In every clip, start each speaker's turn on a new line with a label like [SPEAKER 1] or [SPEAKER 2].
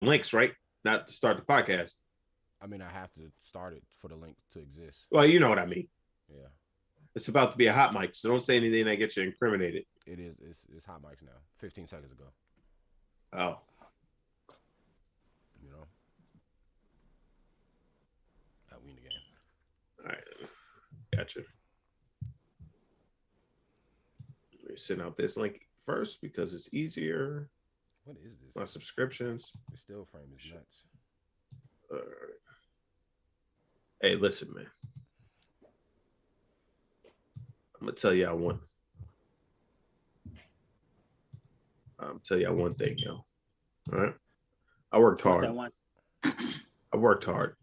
[SPEAKER 1] links, right? Not to start the podcast.
[SPEAKER 2] I mean, I have to start it for the link to exist.
[SPEAKER 1] Well, you know what I mean.
[SPEAKER 2] Yeah.
[SPEAKER 1] It's about to be a hot mic, so don't say anything that gets you incriminated.
[SPEAKER 2] It is. It's hot mics now. 15 seconds ago.
[SPEAKER 1] Oh.
[SPEAKER 2] You know. I win the game.
[SPEAKER 1] All right. Gotcha. Let me send out this link first because it's easier.
[SPEAKER 2] What is this?
[SPEAKER 1] My subscriptions.
[SPEAKER 2] The still frame is nuts.
[SPEAKER 1] All right. Hey, listen, man. I'm gonna tell y'all one. I'm tell y'all one thing, yo. All right. I worked hard. I worked hard.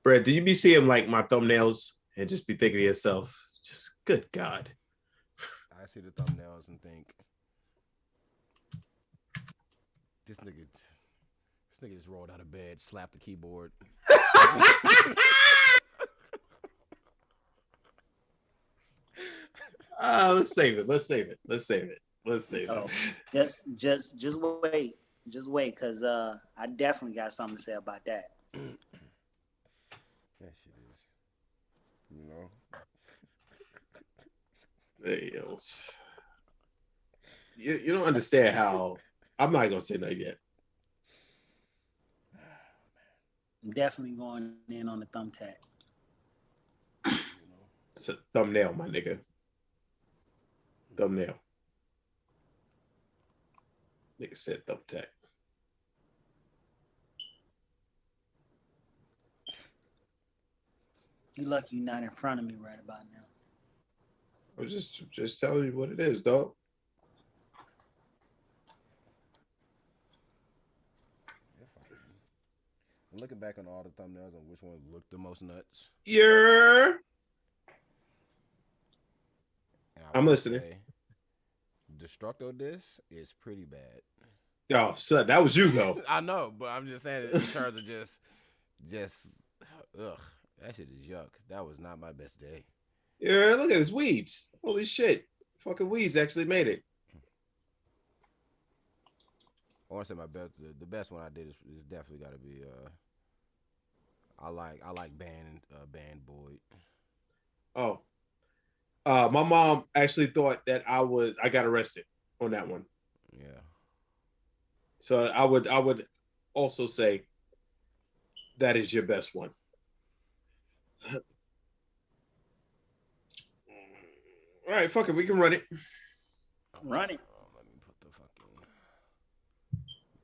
[SPEAKER 1] Brad, do you be seeing like my thumbnails and just be thinking to yourself, just good God.
[SPEAKER 2] I see the thumbnails and think, this nigga just rolled out of bed, slapped the keyboard.
[SPEAKER 1] Let's save it.
[SPEAKER 3] Just wait. Just wait, cause I definitely got something to say about that.
[SPEAKER 2] That shit is, you know.
[SPEAKER 1] Hey, you don't understand how. I'm not gonna say that yet.
[SPEAKER 3] I'm definitely going in on the thumbtack.
[SPEAKER 1] It's a thumbnail, my nigga. Thumbnail. Nigga said thumbtack.
[SPEAKER 3] You lucky you're not in front of me right about now.
[SPEAKER 1] I was just telling you what it is, dog.
[SPEAKER 2] I'm looking back on all the thumbnails on which one looked the most nuts.
[SPEAKER 1] Yeah. I'm listening.
[SPEAKER 2] Destructo Disc is pretty bad.
[SPEAKER 1] Oh, son, that was you though.
[SPEAKER 2] I know, but I'm just saying in terms of just ugh, that shit is yuck. That was not my best day.
[SPEAKER 1] Yeah, look at his weeds. Holy shit. Fucking weeds actually made it.
[SPEAKER 2] I want to say my best. The best one I did is definitely got to be. I like Band Boyd.
[SPEAKER 1] Oh, my mom actually thought that I got arrested on that one.
[SPEAKER 2] Yeah.
[SPEAKER 1] So I would also say that is your best one. All right, fuck it, we can run it.
[SPEAKER 3] Run it.
[SPEAKER 2] Let me put the fucking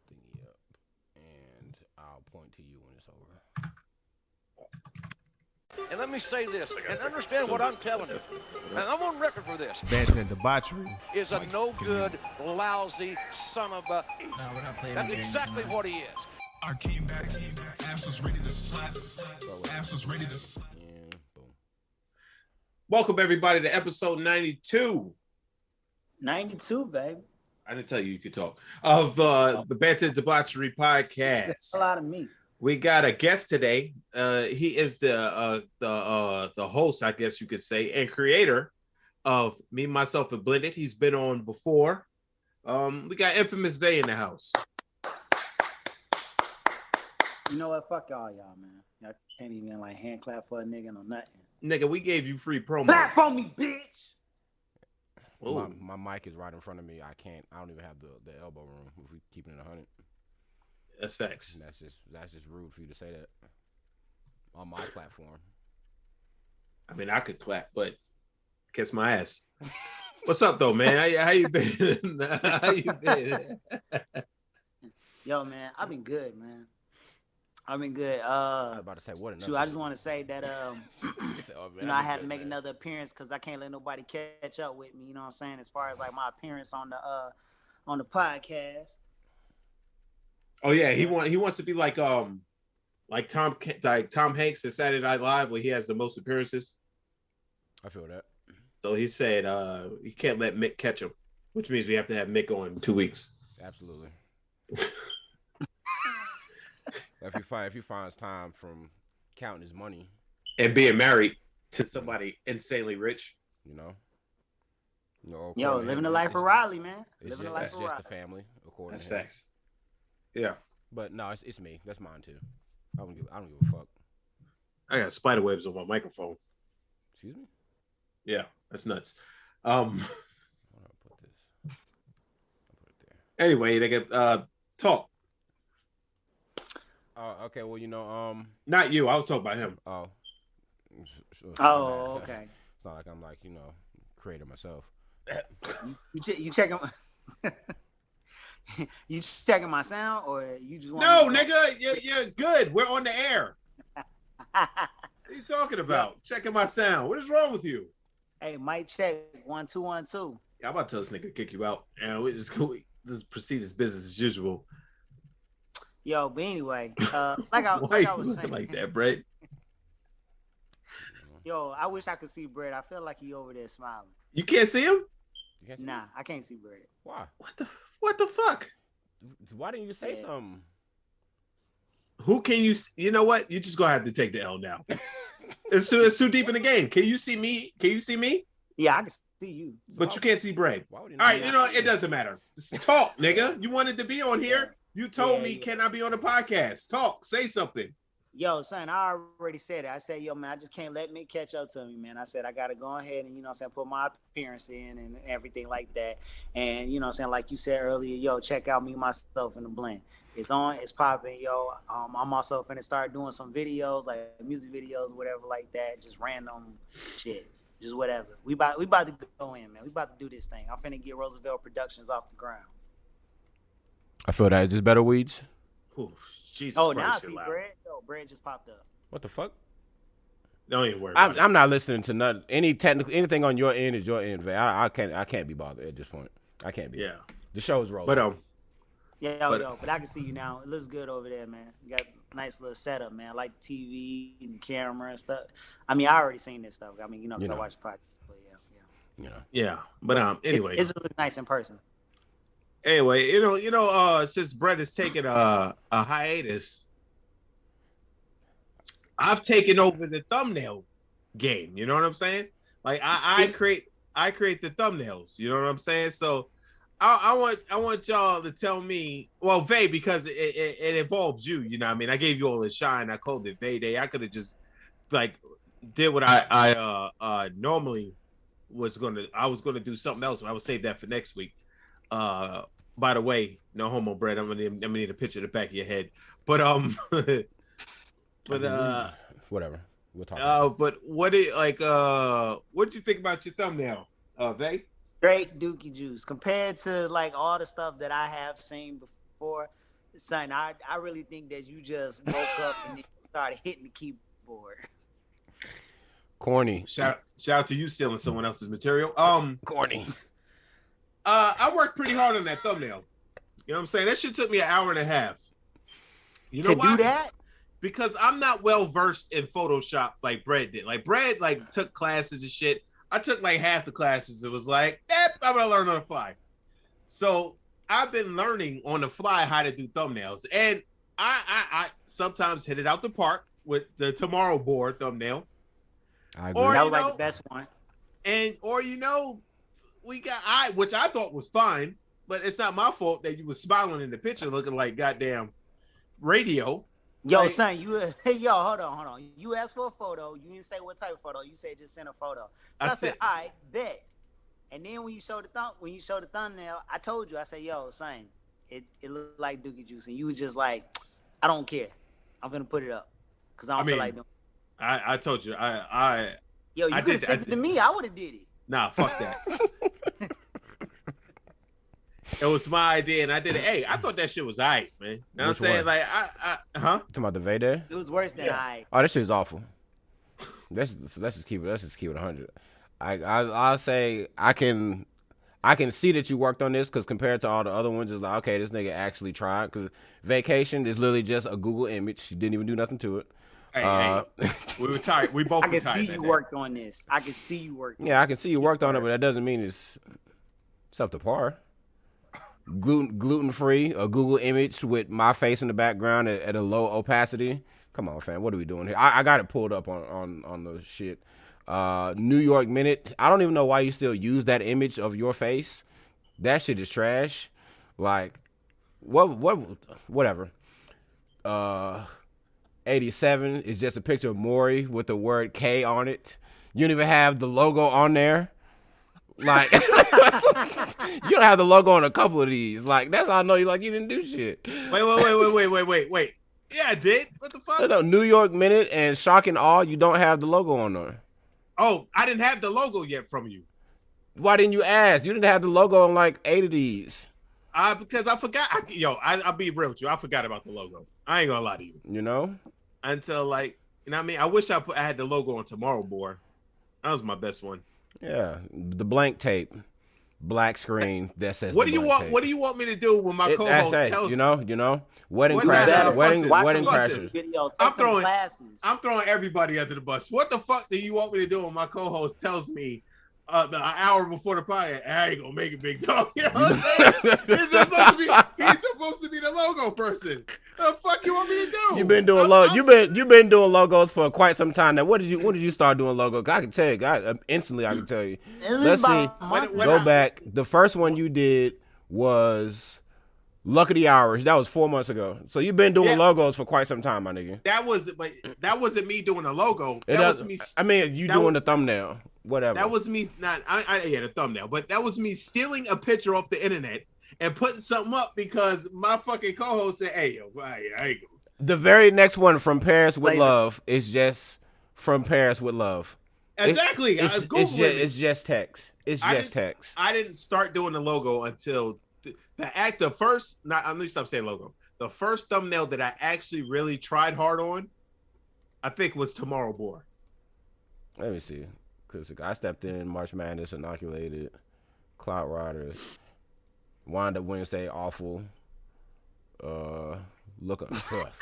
[SPEAKER 2] thingy up, and I'll point to you when it's over.
[SPEAKER 4] And let me say this, and understand what I'm telling you. And I'm on record for this.
[SPEAKER 5] Banter Debauchery
[SPEAKER 4] Is a no good, lousy son of a. That's exactly what he is.
[SPEAKER 5] I came back, ass was ready to slap, ass was ready to slap.
[SPEAKER 2] And boom.
[SPEAKER 1] Welcome everybody to episode 92.
[SPEAKER 3] 92, baby.
[SPEAKER 1] I didn't tell you could talk. Of the Banter Debauchery podcast.
[SPEAKER 3] A lot of me.
[SPEAKER 1] We got a guest today. He is the host, I guess you could say, and creator of Me, Myself, and Blended. He's been on before. We got Infamous Day in the house.
[SPEAKER 3] You know what? Fuck y'all, man. Y'all can't even like hand clap for a nigga or nothing.
[SPEAKER 1] Nigga, we gave you free promo.
[SPEAKER 3] Clap for me, bitch.
[SPEAKER 2] My mic is right in front of me. I don't even have the elbow room if we keeping it 100.
[SPEAKER 1] That's facts.
[SPEAKER 2] And that's just rude for you to say that on my platform.
[SPEAKER 1] I mean, I could clap, but kiss my ass. What's up, though, man? How you been? How you been?
[SPEAKER 3] Yo, man, I've been good, man. I've been good.
[SPEAKER 2] I was about to say what?
[SPEAKER 3] Shoot, I just want to say that I had to make another appearance because I can't let nobody catch up with me. You know what I'm saying? As far as like my appearance on the podcast.
[SPEAKER 1] Oh yeah, he wants to be like Tom Hanks at Saturday Night Live, where he has the most appearances.
[SPEAKER 2] I feel that.
[SPEAKER 1] So he said he can't let Mick catch him, which means we have to have Mick on in 2 weeks.
[SPEAKER 2] Absolutely. if he finds time from counting his money
[SPEAKER 1] and being married to somebody insanely rich,
[SPEAKER 2] you know, No,
[SPEAKER 3] Yo, living the life of Riley, man.
[SPEAKER 2] It's
[SPEAKER 3] Living the life of
[SPEAKER 2] just
[SPEAKER 3] Riley.
[SPEAKER 2] the family, according
[SPEAKER 1] That's
[SPEAKER 2] to him.
[SPEAKER 1] facts. Yeah.
[SPEAKER 2] But no, it's me. That's mine too. I don't give a fuck.
[SPEAKER 1] I got spider webs on my microphone.
[SPEAKER 2] Excuse me?
[SPEAKER 1] Yeah, that's nuts.
[SPEAKER 2] I'll put this. I'll put it there.
[SPEAKER 1] Anyway, they get talk.
[SPEAKER 2] Okay, well,
[SPEAKER 1] Not you. I was talking about him.
[SPEAKER 2] Oh.
[SPEAKER 3] Oh, okay.
[SPEAKER 2] It's not like I'm like, creator myself.
[SPEAKER 3] You checking you checking my sound, or you just want
[SPEAKER 1] No, nigga, you're good. We're on the air. What are you talking about? Checking my sound. What is wrong with you?
[SPEAKER 3] Hey, mic check 1 2 1 2.
[SPEAKER 1] Yeah, I'm about to tell this nigga to kick you out, and we just proceed as business as usual.
[SPEAKER 3] Yo, but anyway,
[SPEAKER 1] Why
[SPEAKER 3] I was
[SPEAKER 1] you
[SPEAKER 3] saying,
[SPEAKER 1] like that, Brett?
[SPEAKER 3] Yo, I wish I could see Brett. I feel like he over there smiling.
[SPEAKER 1] You can't see him?
[SPEAKER 3] Nah, I can't see Brett.
[SPEAKER 2] Why?
[SPEAKER 1] What the fuck?
[SPEAKER 2] Why didn't you say something?
[SPEAKER 1] Who can you? You know what? You're just gonna have to take the L now. It's too deep in the game. Can you see me? Can you see me?
[SPEAKER 3] Yeah, I can see you.
[SPEAKER 1] But you can't see Brett.
[SPEAKER 2] Why would
[SPEAKER 1] All right, it doesn't matter. Just talk, nigga. You wanted to be on here. You told me, can I be on the podcast? Talk. Say something.
[SPEAKER 3] Yo, son, I already said it. I said, yo, man, I just can't let me catch up to me, man. I said, I got to go ahead and, put my appearance in and everything like that. And, like you said earlier, yo, check out Me, Myself, and the Blend. It's on, it's popping, yo. I'm also finna start doing some videos, like music videos, whatever like that. Just random shit. Just whatever. We about to go in, man. We about to do this thing. I'm finna get Roosevelt Productions off the ground.
[SPEAKER 2] I feel that. Is this better, Weeds?
[SPEAKER 1] Ooh, Jesus
[SPEAKER 3] now I
[SPEAKER 1] Christ,
[SPEAKER 3] see Brad. Yo, Brad just popped up.
[SPEAKER 2] What the fuck?
[SPEAKER 1] Don't even worry about it.
[SPEAKER 2] I'm not listening to nothing. Anything on your end is your end, Vay. I can't be bothered at this point. I can't be.
[SPEAKER 1] Yeah.
[SPEAKER 2] The show is rolling.
[SPEAKER 1] But
[SPEAKER 3] but I can see you now. It looks good over there, man. You got a nice little setup, man. I like TV and camera and stuff. I mean, I already seen this stuff. I mean, because I watched the podcast. But
[SPEAKER 1] yeah. But anyway,
[SPEAKER 3] it looks nice in person.
[SPEAKER 1] Anyway, since Brett is taking a hiatus, I've taken over the thumbnail game. You know what I'm saying? Like I create the thumbnails. You know what I'm saying? So I want y'all to tell me, well, Vay, because it involves you. You know what I mean? I gave you all the shine. I called it Vay Day. I could have just did what I normally was gonna. I was gonna do something else. I would save that for next week. By the way, no homo, Brett. I'm gonna need a picture of the back of your head. But
[SPEAKER 2] whatever. We'll talk.
[SPEAKER 1] But what did you think about your thumbnail, Vay?
[SPEAKER 3] Straight Dookie Juice compared to all the stuff that I have seen before. Son, I really think that you just woke up and then started hitting the keyboard.
[SPEAKER 2] Corny.
[SPEAKER 1] Shout out to you stealing someone else's material.
[SPEAKER 2] Corny.
[SPEAKER 1] I worked pretty hard on that thumbnail. You know what I'm saying? That shit took me an hour and a half. You know why?
[SPEAKER 3] Do that?
[SPEAKER 1] Because I'm not well versed in Photoshop like Brad did. Like Brad took classes and shit. I took half the classes. It was I'm gonna learn on the fly. So I've been learning on the fly how to do thumbnails, and I sometimes hit it out the park with the Tomorrow Board thumbnail.
[SPEAKER 2] I agree.
[SPEAKER 3] That was the best one.
[SPEAKER 1] Which I thought was fine, but it's not my fault that you was smiling in the picture looking like goddamn radio.
[SPEAKER 3] Yo, son, hold on. You asked for a photo. You didn't say what type of photo. You said just send a photo. So I said, all right, bet. And then when you showed the thumbnail, I told you, I said, yo, son, it looked like Dookie Juice, and you was just like, I don't care. I'm gonna put it up because I don't feel like doing it.
[SPEAKER 1] I told you,
[SPEAKER 3] you could have sent it to me. I would have did it.
[SPEAKER 1] Nah, fuck that. It was my idea, and I did it. Hey, I thought that shit was alright, man. You know what I'm saying?
[SPEAKER 2] One?
[SPEAKER 1] Talking
[SPEAKER 2] about the Vay?
[SPEAKER 3] It was worse than I.
[SPEAKER 2] Oh, that shit is awful. Let's just keep it 100. I'll say I can see that you worked on this because compared to all the other ones, it's like, okay, this nigga actually tried. Because Vacation is literally just a Google image. You didn't even do nothing to it.
[SPEAKER 1] Hey, we were tired. We both.
[SPEAKER 3] I can see you worked on this. I can see you worked.
[SPEAKER 2] Yeah, I can see you worked on it, but that doesn't mean it's up to par. Gluten free, a Google image with my face in the background at a low opacity. Come on, fam, what are we doing here? I got it pulled up on the shit. New York Minute. I don't even know why you still use that image of your face. That shit is trash. Like, whatever. 87 is just a picture of Maury with the word K on it. You don't even have the logo on there. Like, you don't have the logo on a couple of these. Like, that's how I know you didn't do shit.
[SPEAKER 1] Wait. Yeah, I did. What the fuck?
[SPEAKER 2] No, New York Minute and Shock and Awe, you don't have the logo on there.
[SPEAKER 1] Oh, I didn't have the logo yet from you.
[SPEAKER 2] Why didn't you ask? You didn't have the logo on like 8 of these.
[SPEAKER 1] Because I forgot. I'll be real with you. I forgot about the logo. I ain't gonna lie to you.
[SPEAKER 2] You know?
[SPEAKER 1] Until what I mean? I wish I had the logo on Tomorrow Board. That was my best one.
[SPEAKER 2] Yeah, the blank tape, black screen that says.
[SPEAKER 1] What do you want? Tape. What do you want me to do when my co-host tells
[SPEAKER 2] you know, wedding crashers, wedding crashers.
[SPEAKER 1] I'm throwing everybody under the bus. What the fuck do you want me to do when my co-host tells me the hour before the podcast, I ain't gonna make it, big dog? You know what I'm saying? He's supposed to be the logo person. The fuck you want me to do?
[SPEAKER 2] You've been doing You've been doing logos for quite some time now. When did you start doing logos? I can tell you. Instantly, I can tell you. Let's see. Go back. The first one you did was Luck of the Hours. That was 4 months ago. So you've been doing logos for quite some time, my nigga.
[SPEAKER 1] That wasn't me doing the logo.
[SPEAKER 2] Doing the thumbnail. Whatever.
[SPEAKER 1] That was me. The thumbnail, but that was me stealing a picture off the internet and putting something up because my fucking co-host said, "Hey, yo, I ain't go."
[SPEAKER 2] The very next one, From Paris with Love, is just From Paris with Love.
[SPEAKER 1] Exactly.
[SPEAKER 2] It's just text. It's just text.
[SPEAKER 1] I didn't start doing the logo until the first. Let me stop saying logo. The first thumbnail that I actually really tried hard on, I think, was Tomorrow Board.
[SPEAKER 2] Let me see. Because I stepped in, March Madness, Inoculated, Cloud Riders, Wind Up Wednesday, Awful, Look Up Trust,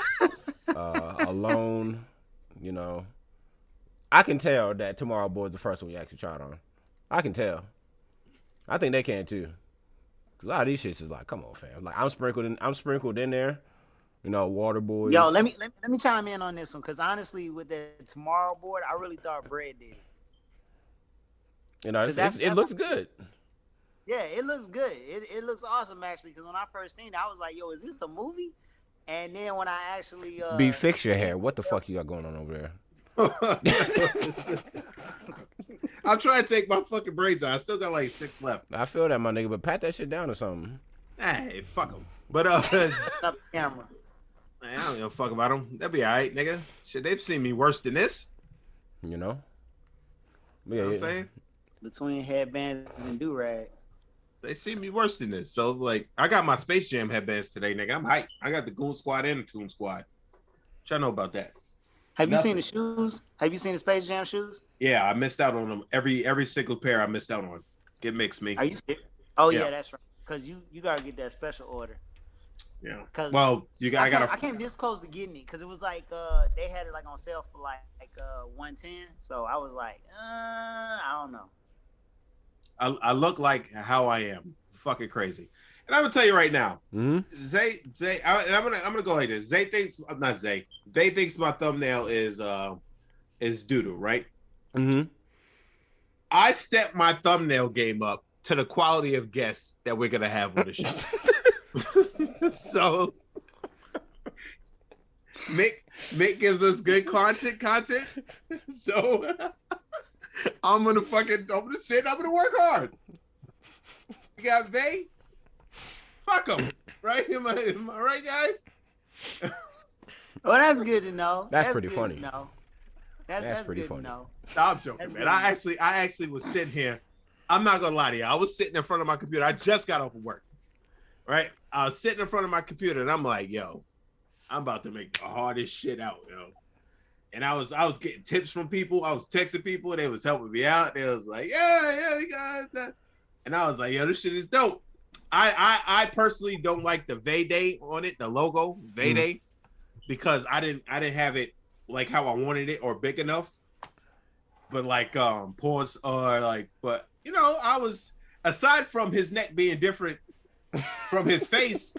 [SPEAKER 2] Alone, you know. I can tell that Tomorrow Board's the first one you actually tried on. I can tell. I think they can too. Cause a lot of these shits is like, come on, fam. Like I'm sprinkled in there. You know, Water Boys.
[SPEAKER 3] Yo, let me chime in on this one, because honestly, with the Tomorrow Board, I really thought Bread did it.
[SPEAKER 2] You know, it looks good.
[SPEAKER 3] Yeah, it looks good. It looks awesome, actually, because when I first seen it, I was like, yo, is this a movie? And then when I actually...
[SPEAKER 2] fix your hair. What the fuck you got going on over there?
[SPEAKER 1] I'm trying to take my fucking braids out. I still got like 6 left.
[SPEAKER 2] I feel that, my nigga, but pat that shit down or something.
[SPEAKER 1] Hey, fuck them. But,
[SPEAKER 3] camera.
[SPEAKER 1] I don't give a fuck about them. That'd be all right, nigga. Shit, they've seen me worse than this.
[SPEAKER 2] You know?
[SPEAKER 1] You know what I'm saying?
[SPEAKER 3] Between headbands and do-rags.
[SPEAKER 1] They see me worse than this. So, like, I got my Space Jam headbands today, nigga. I'm hyped. I got the Goon Squad and the Toon Squad. What y'all know about that?
[SPEAKER 3] Have you seen the shoes? Have you seen the Space Jam shoes?
[SPEAKER 1] Yeah, I missed out on them. Every single pair I missed out on. It makes me.
[SPEAKER 3] Are you serious? Oh, yeah, that's right. Because you got to get that special order.
[SPEAKER 1] Yeah. Well, I
[SPEAKER 3] came this close to getting it because it was like they had it like on sale for like 110. So I was like, I don't know.
[SPEAKER 1] I look like how I am, fucking crazy. And I'm gonna tell you right now, Zay, and I'm gonna go like this. They thinks my thumbnail is doodle, right?
[SPEAKER 2] Mm-hmm.
[SPEAKER 1] I stepped my thumbnail game up to the quality of guests that we're gonna have on the show. So Mick gives us good content. So I'm gonna sit. I'm gonna work hard. We got Vay. Fuck him, right? Am I right, guys?
[SPEAKER 3] Well, that's good to know.
[SPEAKER 2] That's pretty funny.
[SPEAKER 3] That's pretty
[SPEAKER 2] funny.
[SPEAKER 3] To know.
[SPEAKER 1] I'm joking, man. I actually was sitting here. I'm not gonna lie to you. I was sitting in front of my computer. I just got off of work. Right? I was sitting in front of my computer and I'm like, yo, I'm about to make the hardest shit out, yo. And I was getting tips from people. I was texting people. They was helping me out. They was like, yeah, we got that. And I was like, yo, this shit is dope. I personally don't like the Vayday on it, the logo Vayday, because I didn't have it like how I wanted it or big enough. But like pause or like, but you know, I was, aside from his neck being different from his face,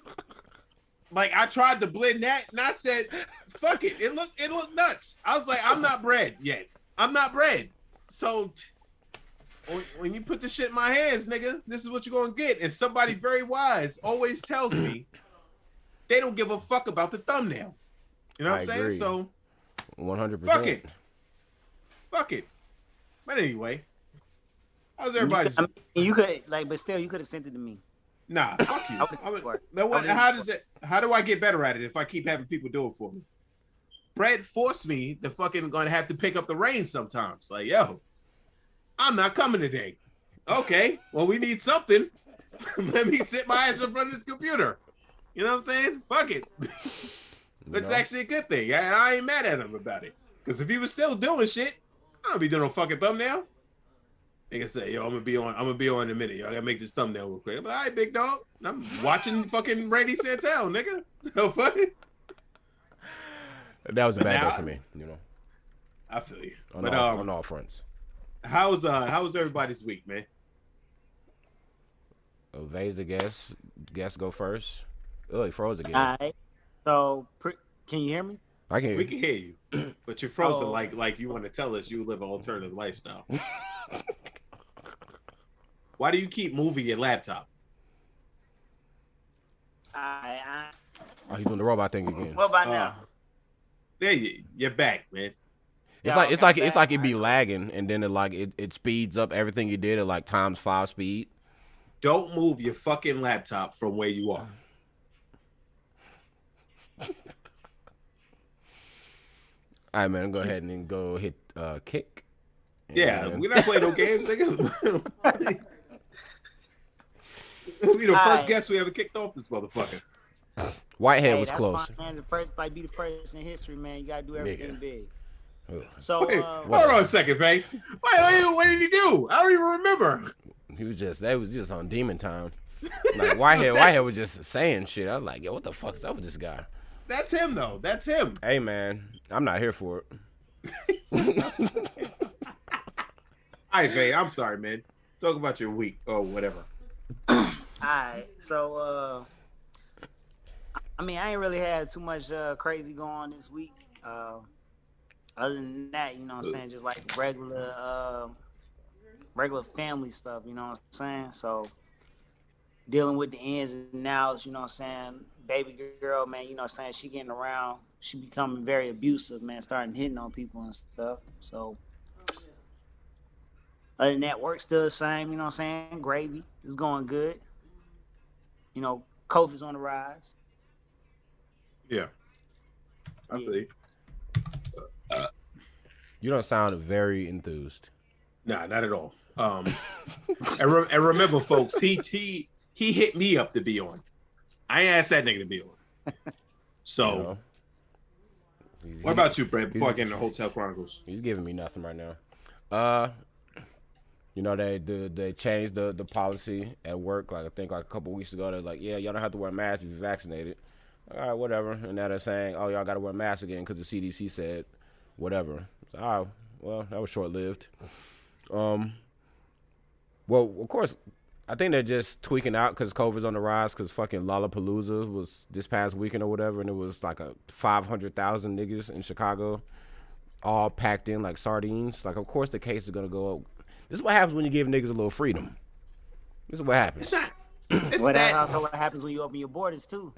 [SPEAKER 1] like I tried to blend that and I said, fuck it. It looked nuts. I was like, I'm not Bread yet. I'm not Bread. So when you put the shit in my hands, nigga, this is what you're gonna get. And somebody very wise always tells me they don't give a fuck about the thumbnail. You know what I'm saying? So
[SPEAKER 2] 100%.
[SPEAKER 1] Fuck it. But anyway, how's everybody?
[SPEAKER 3] I mean, you could but still, you could have sent it to me.
[SPEAKER 1] Nah, fuck you. How do I get better at it if I keep having people do it for me? Brad forced me to fucking gonna have to pick up the reins sometimes. Like, yo, I'm not coming today. Okay, well, we need something. Let me sit my ass in front of this computer. You know what I'm saying? Fuck it. It's actually a good thing. I ain't mad at him about it. Because if he was still doing shit, I don't be doing no fucking thumbnail. They can say, yo, I'm gonna be on in a minute. Yo, I gotta make this thumbnail real quick. I'm like, all right, big dog. I'm watching fucking Randy Santel, nigga. So fuck it.
[SPEAKER 2] That was a bad day for me, you know.
[SPEAKER 1] I feel you.
[SPEAKER 2] On all fronts.
[SPEAKER 1] How's everybody's week, man?
[SPEAKER 2] Vay's the guest. Guest go first. Oh, he froze again.
[SPEAKER 3] All right. So, can you hear me?
[SPEAKER 2] I can.
[SPEAKER 1] We can hear you, but you're frozen like you want to tell us you live an alternative lifestyle. Why do you keep moving your laptop?
[SPEAKER 2] Oh, he's doing the robot thing again.
[SPEAKER 3] What about now?
[SPEAKER 1] There you're back, man.
[SPEAKER 2] It's like it be lagging, and then it speeds up everything you did at like ×5 speed.
[SPEAKER 1] Don't move your fucking laptop from where you are.
[SPEAKER 2] All right, man. I'm go ahead and then go hit kick.
[SPEAKER 1] Yeah, we're not playing no games, nigga. It'll be the first guest we ever kicked off this motherfucker.
[SPEAKER 2] Whitehead was close.
[SPEAKER 3] Fine, man. Be the first in history, man. You gotta do everything big. So
[SPEAKER 1] hold on a second, babe. What did he do? I don't even remember.
[SPEAKER 2] That was just on demon time. Like Whitehead was just saying shit. I was like, yo, what the fuck is up with this guy?
[SPEAKER 1] That's him though. That's him.
[SPEAKER 2] Hey man, I'm not here for it.
[SPEAKER 1] All right, babe. I'm sorry, man. Talk about your week or whatever.
[SPEAKER 3] All right. So I mean, I ain't really had too much crazy going on this week. Other than that, you know what I'm saying, just like regular family stuff, you know what I'm saying? So dealing with the ins and outs, you know what I'm saying? Baby girl, man, you know what I'm saying, she getting around, she becoming very abusive, man, starting hitting on people and stuff. So other than that, work still the same, you know what I'm saying? Gravy is going good. You know, COVID's on the rise.
[SPEAKER 1] Yeah. I feel you.
[SPEAKER 2] You don't sound very enthused.
[SPEAKER 1] Nah, not at all. And remember, folks, he hit me up to be on. I ain't asked that nigga to be on. So, what about you, Brad? Before I get into Hotel Chronicles,
[SPEAKER 2] he's giving me nothing right now. You know, they changed the policy at work. Like I think like a couple weeks ago, they're like, yeah, y'all don't have to wear masks if you're vaccinated. All right, whatever. And now they're saying, oh, y'all got to wear masks again because the CDC said whatever. So, all right, well, that was short-lived. Well, of course, I think they're just tweaking out because COVID's on the rise because fucking Lollapalooza was this past weekend or whatever, and it was like 500,000 niggas in Chicago all packed in like sardines. Like, of course the case is going to go up. This is what happens when you give niggas a little freedom. This is what happens.
[SPEAKER 3] That's also what happens when you open your borders, too.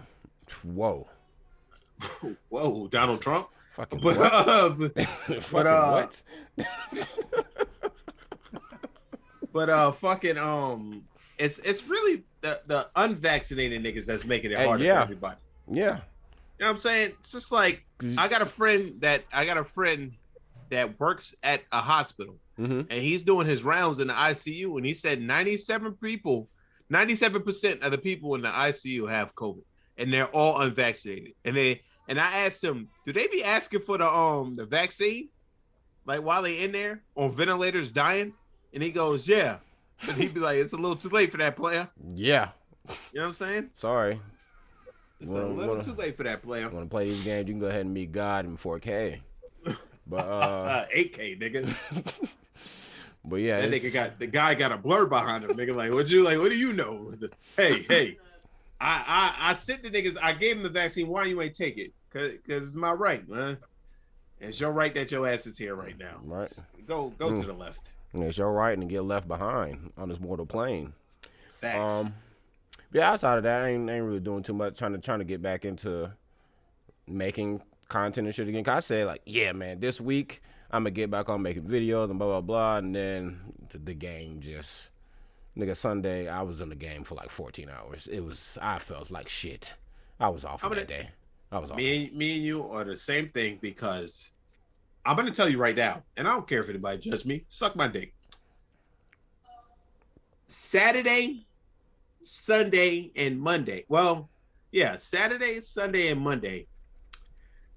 [SPEAKER 2] Whoa.
[SPEAKER 1] Whoa, Donald Trump?
[SPEAKER 2] Fucking
[SPEAKER 1] what?
[SPEAKER 2] What?
[SPEAKER 1] But fucking it's really the unvaccinated niggas that's making it harder for everybody.
[SPEAKER 2] Yeah.
[SPEAKER 1] You know what I'm saying? It's just like I got a friend that works at a hospital, and he's doing his rounds in the ICU, and he said 97% of the people in the ICU have COVID, and they're all unvaccinated. And I asked him, do they be asking for the vaccine, like while they in there on ventilators dying? And he goes, yeah. And he'd be like, it's a little too late for that, player.
[SPEAKER 2] Yeah.
[SPEAKER 1] You know what I'm saying?
[SPEAKER 2] Sorry.
[SPEAKER 1] It's a little too late for that, player.
[SPEAKER 2] Want to play these games, you can go ahead and meet God in 4K. But
[SPEAKER 1] 8K, nigga.
[SPEAKER 2] But yeah,
[SPEAKER 1] the guy got a blur behind him, nigga. Like, what do you know? Hey, I sent the niggas, I gave him the vaccine. Why you ain't take it? Cause it's my right, man. It's your right that your ass is here right now.
[SPEAKER 2] Right.
[SPEAKER 1] Go to the left.
[SPEAKER 2] It's your right and get left behind on this mortal plane.
[SPEAKER 1] Facts.
[SPEAKER 2] Yeah, outside of that, I ain't really doing too much. Trying to get back into making content and shit again. 'Cause I said like, yeah, man, this week I'm gonna get back on making videos and blah blah blah, and then the game just nigga Sunday I was in the game for like 14 hours. I felt like shit. I was off that day. I was off.
[SPEAKER 1] Me and you are the same thing because I'm gonna tell you right now, and I don't care if anybody judge me. Suck my dick. Saturday, Sunday, and Monday. Well, yeah, Saturday, Sunday, and Monday.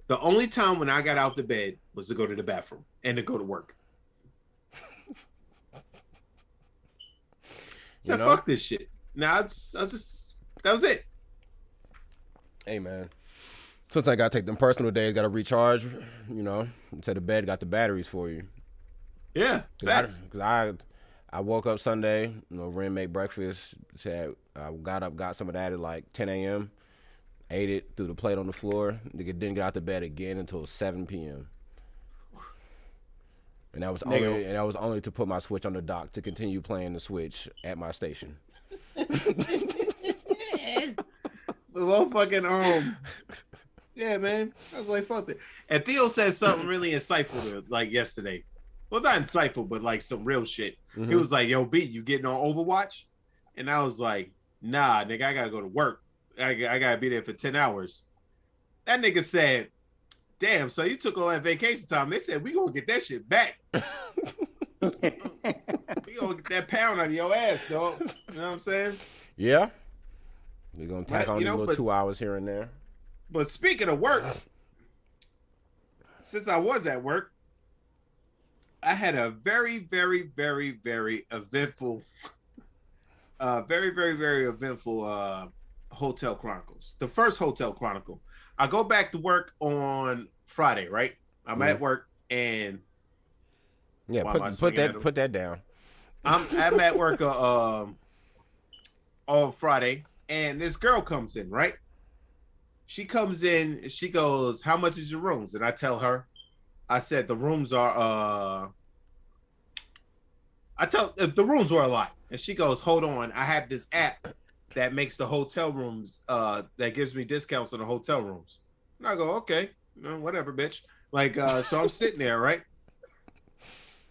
[SPEAKER 1] The only time when I got out the bed was to go to the bathroom and to go to work. So fuck this shit. Now that was it.
[SPEAKER 2] Hey man, sometimes I gotta take them personal days. Gotta recharge. You know, to the bed got the batteries for you.
[SPEAKER 1] Yeah,
[SPEAKER 2] because I woke up Sunday. You know, ran made breakfast. Said I got up, got some of that at like 10 a.m. Ate it, threw the plate on the floor. Nigga didn't get out the bed again until 7 p.m. And that was only to put my Switch on the dock to continue playing the Switch at my station.
[SPEAKER 1] The motherfucking yeah, man. I was like, fuck it. And Theo said something really insightful like yesterday. Well, not insightful, but like some real shit. Mm-hmm. He was like, "Yo, B, you getting on Overwatch?" And I was like, "Nah, nigga, I gotta go to work. I gotta be there for 10 hours." That nigga said, "Damn, so you took all that vacation time." They said, "We gonna get that shit back. We gonna get that pound out of your ass, dog." You know what I'm saying?
[SPEAKER 2] Yeah. We're gonna tack on these little 2 hours here and there.
[SPEAKER 1] But speaking of work, since I was at work, I had a very, very, very, very eventful, very eventful Hotel Chronicles. The first Hotel Chronicle. I go back to work on Friday, right? I'm at work and
[SPEAKER 2] put that down.
[SPEAKER 1] I'm at work on Friday, and this girl comes in, right? She comes in and she goes, "How much is your rooms?" And I tell her, I said the rooms are the rooms were a lot. And she goes, "Hold on, I have this app that makes the hotel rooms that gives me discounts on the hotel rooms." And I go, "Okay, whatever, bitch." Like so I'm sitting there, right?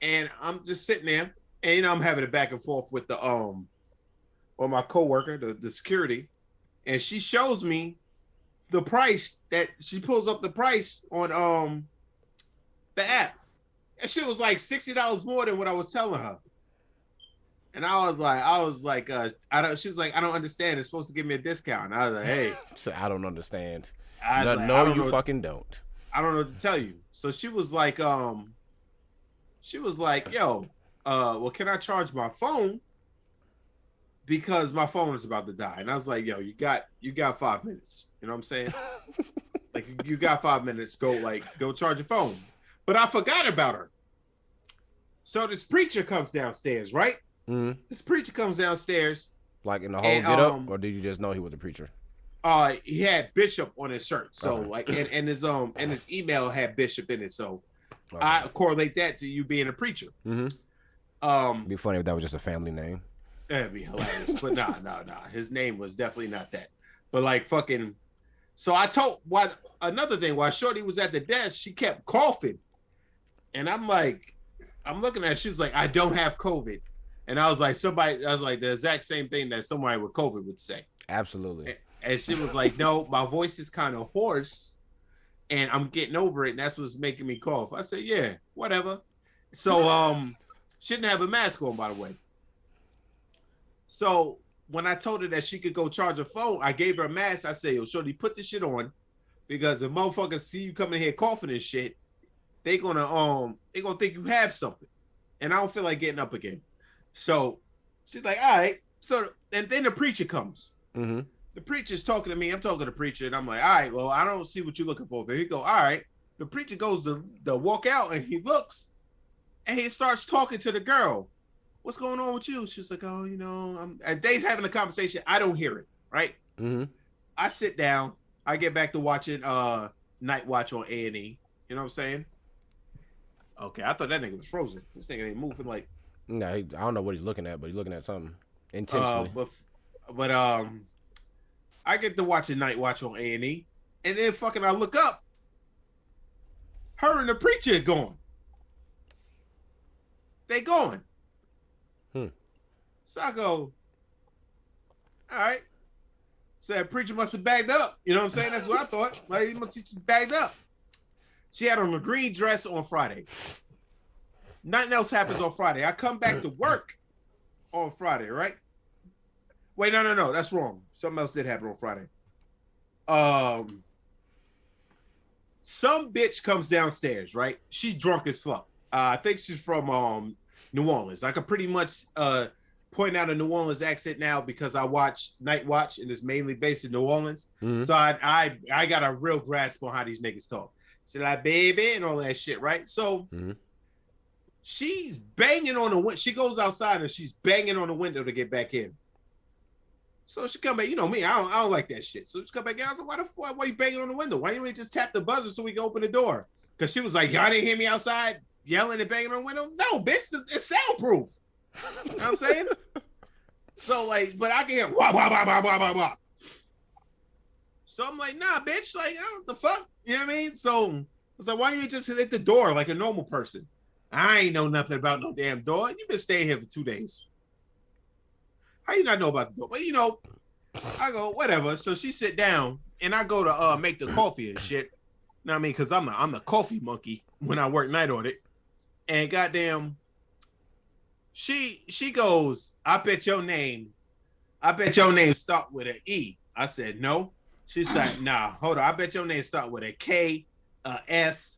[SPEAKER 1] And I'm just sitting there, and I'm having a back and forth with the or my coworker, the security, and she shows me the price that she pulls up the price on the app. And she was like $60 more than what I was telling her. And I was like, she was like, "I don't understand. It's supposed to give me a discount." And I was like, "Hey."
[SPEAKER 2] So I don't understand.
[SPEAKER 1] You
[SPEAKER 2] fucking don't.
[SPEAKER 1] I don't know what to tell you. So she was like, "Yo, well, can I charge my phone? Because my phone is about to die." And I was like, "Yo, you got 5 minutes. You know what I'm saying? Like you got 5 minutes. Go charge your phone." But I forgot about her. So this preacher comes downstairs, right?
[SPEAKER 2] Mm-hmm.
[SPEAKER 1] This preacher comes downstairs.
[SPEAKER 2] Like in the whole get up, or did you just know he was a preacher?
[SPEAKER 1] He had Bishop on his shirt. So like and his email had Bishop in it. So I correlate that to you being a preacher.
[SPEAKER 2] Mm-hmm. It'd be funny if that was just a family name.
[SPEAKER 1] That'd be hilarious. But nah. His name was definitely not that. But like fucking. So I told another thing, while Shorty was at the desk, she kept coughing. And I'm looking at her, she was like, "I don't have COVID." And I was like, the exact same thing that somebody with COVID would say.
[SPEAKER 2] Absolutely.
[SPEAKER 1] And she was like, "No, my voice is kind of hoarse and I'm getting over it. And that's what's making me cough." I said, "Yeah, whatever." So, she didn't have a mask on, by the way. So when I told her that she could go charge her phone, I gave her a mask. I said, "Yo, shorty, put this shit on, because if motherfuckers see you coming here coughing and shit, they gonna think you have something. And I don't feel like getting up again." So she's like, "All right." So and then the preacher comes.
[SPEAKER 2] Mm-hmm.
[SPEAKER 1] The preacher's talking to me. I'm talking to the preacher, and I'm like, "All right, well, I don't see what you're looking for." But he go, "All right." The preacher goes to walk out, and he looks, and he starts talking to the girl. "What's going on with you?" She's like, "Oh, and they's having a conversation. I don't hear it, right?"
[SPEAKER 2] Mm-hmm.
[SPEAKER 1] I sit down. I get back to watching Night Watch on A&E. You know what I'm saying? Okay, I thought that nigga was frozen. This nigga ain't moving like.
[SPEAKER 2] No, I don't know what he's looking at, but he's looking at something intentionally.
[SPEAKER 1] But I get to watch a Night Watch on A&E, and then fucking I look up, her and the preacher going. They going. So I go, all right. Said preacher must have bagged up. You know what I'm saying? That's what I thought. Like, he must have bagged up. She had on a green dress on Friday. Nothing else happens on Friday. I come back to work on Friday, right? Wait, no. That's wrong. Something else did happen on Friday. Some bitch comes downstairs, right? She's drunk as fuck. I think she's from New Orleans. I could pretty much point out a New Orleans accent now because I watch Night Watch and it's mainly based in New Orleans. Mm-hmm. So I got a real grasp on how these niggas talk. She's like, baby, and all that shit, right? So she's banging on the window. She goes outside and she's banging on the window to get back in. So she come back, you know me, I don't like that shit. So she come back in. I was like, why you banging on the window? Why you ain't just tap the buzzer so we can open the door? Because she was like, y'all didn't hear me outside yelling and banging on the window? No, bitch, it's soundproof. You know what I'm saying? So like, but I can hear wah, wah, wah, wah, wah, wah, wah. So I'm like, nah, bitch, like, what the fuck? You know what I mean? So I was like, why you just hit the door like a normal person? I ain't know nothing about no damn door. You've been staying here for 2 days. How you not know about the door? But you know, I go, whatever. So she sit down and I go to make the coffee and shit. You know what I mean? Because I'm the coffee monkey when I work night on it. And goddamn, she goes, I bet your name start with an E. I said, no. She said, nah, hold on. I bet your name start with a K, a S,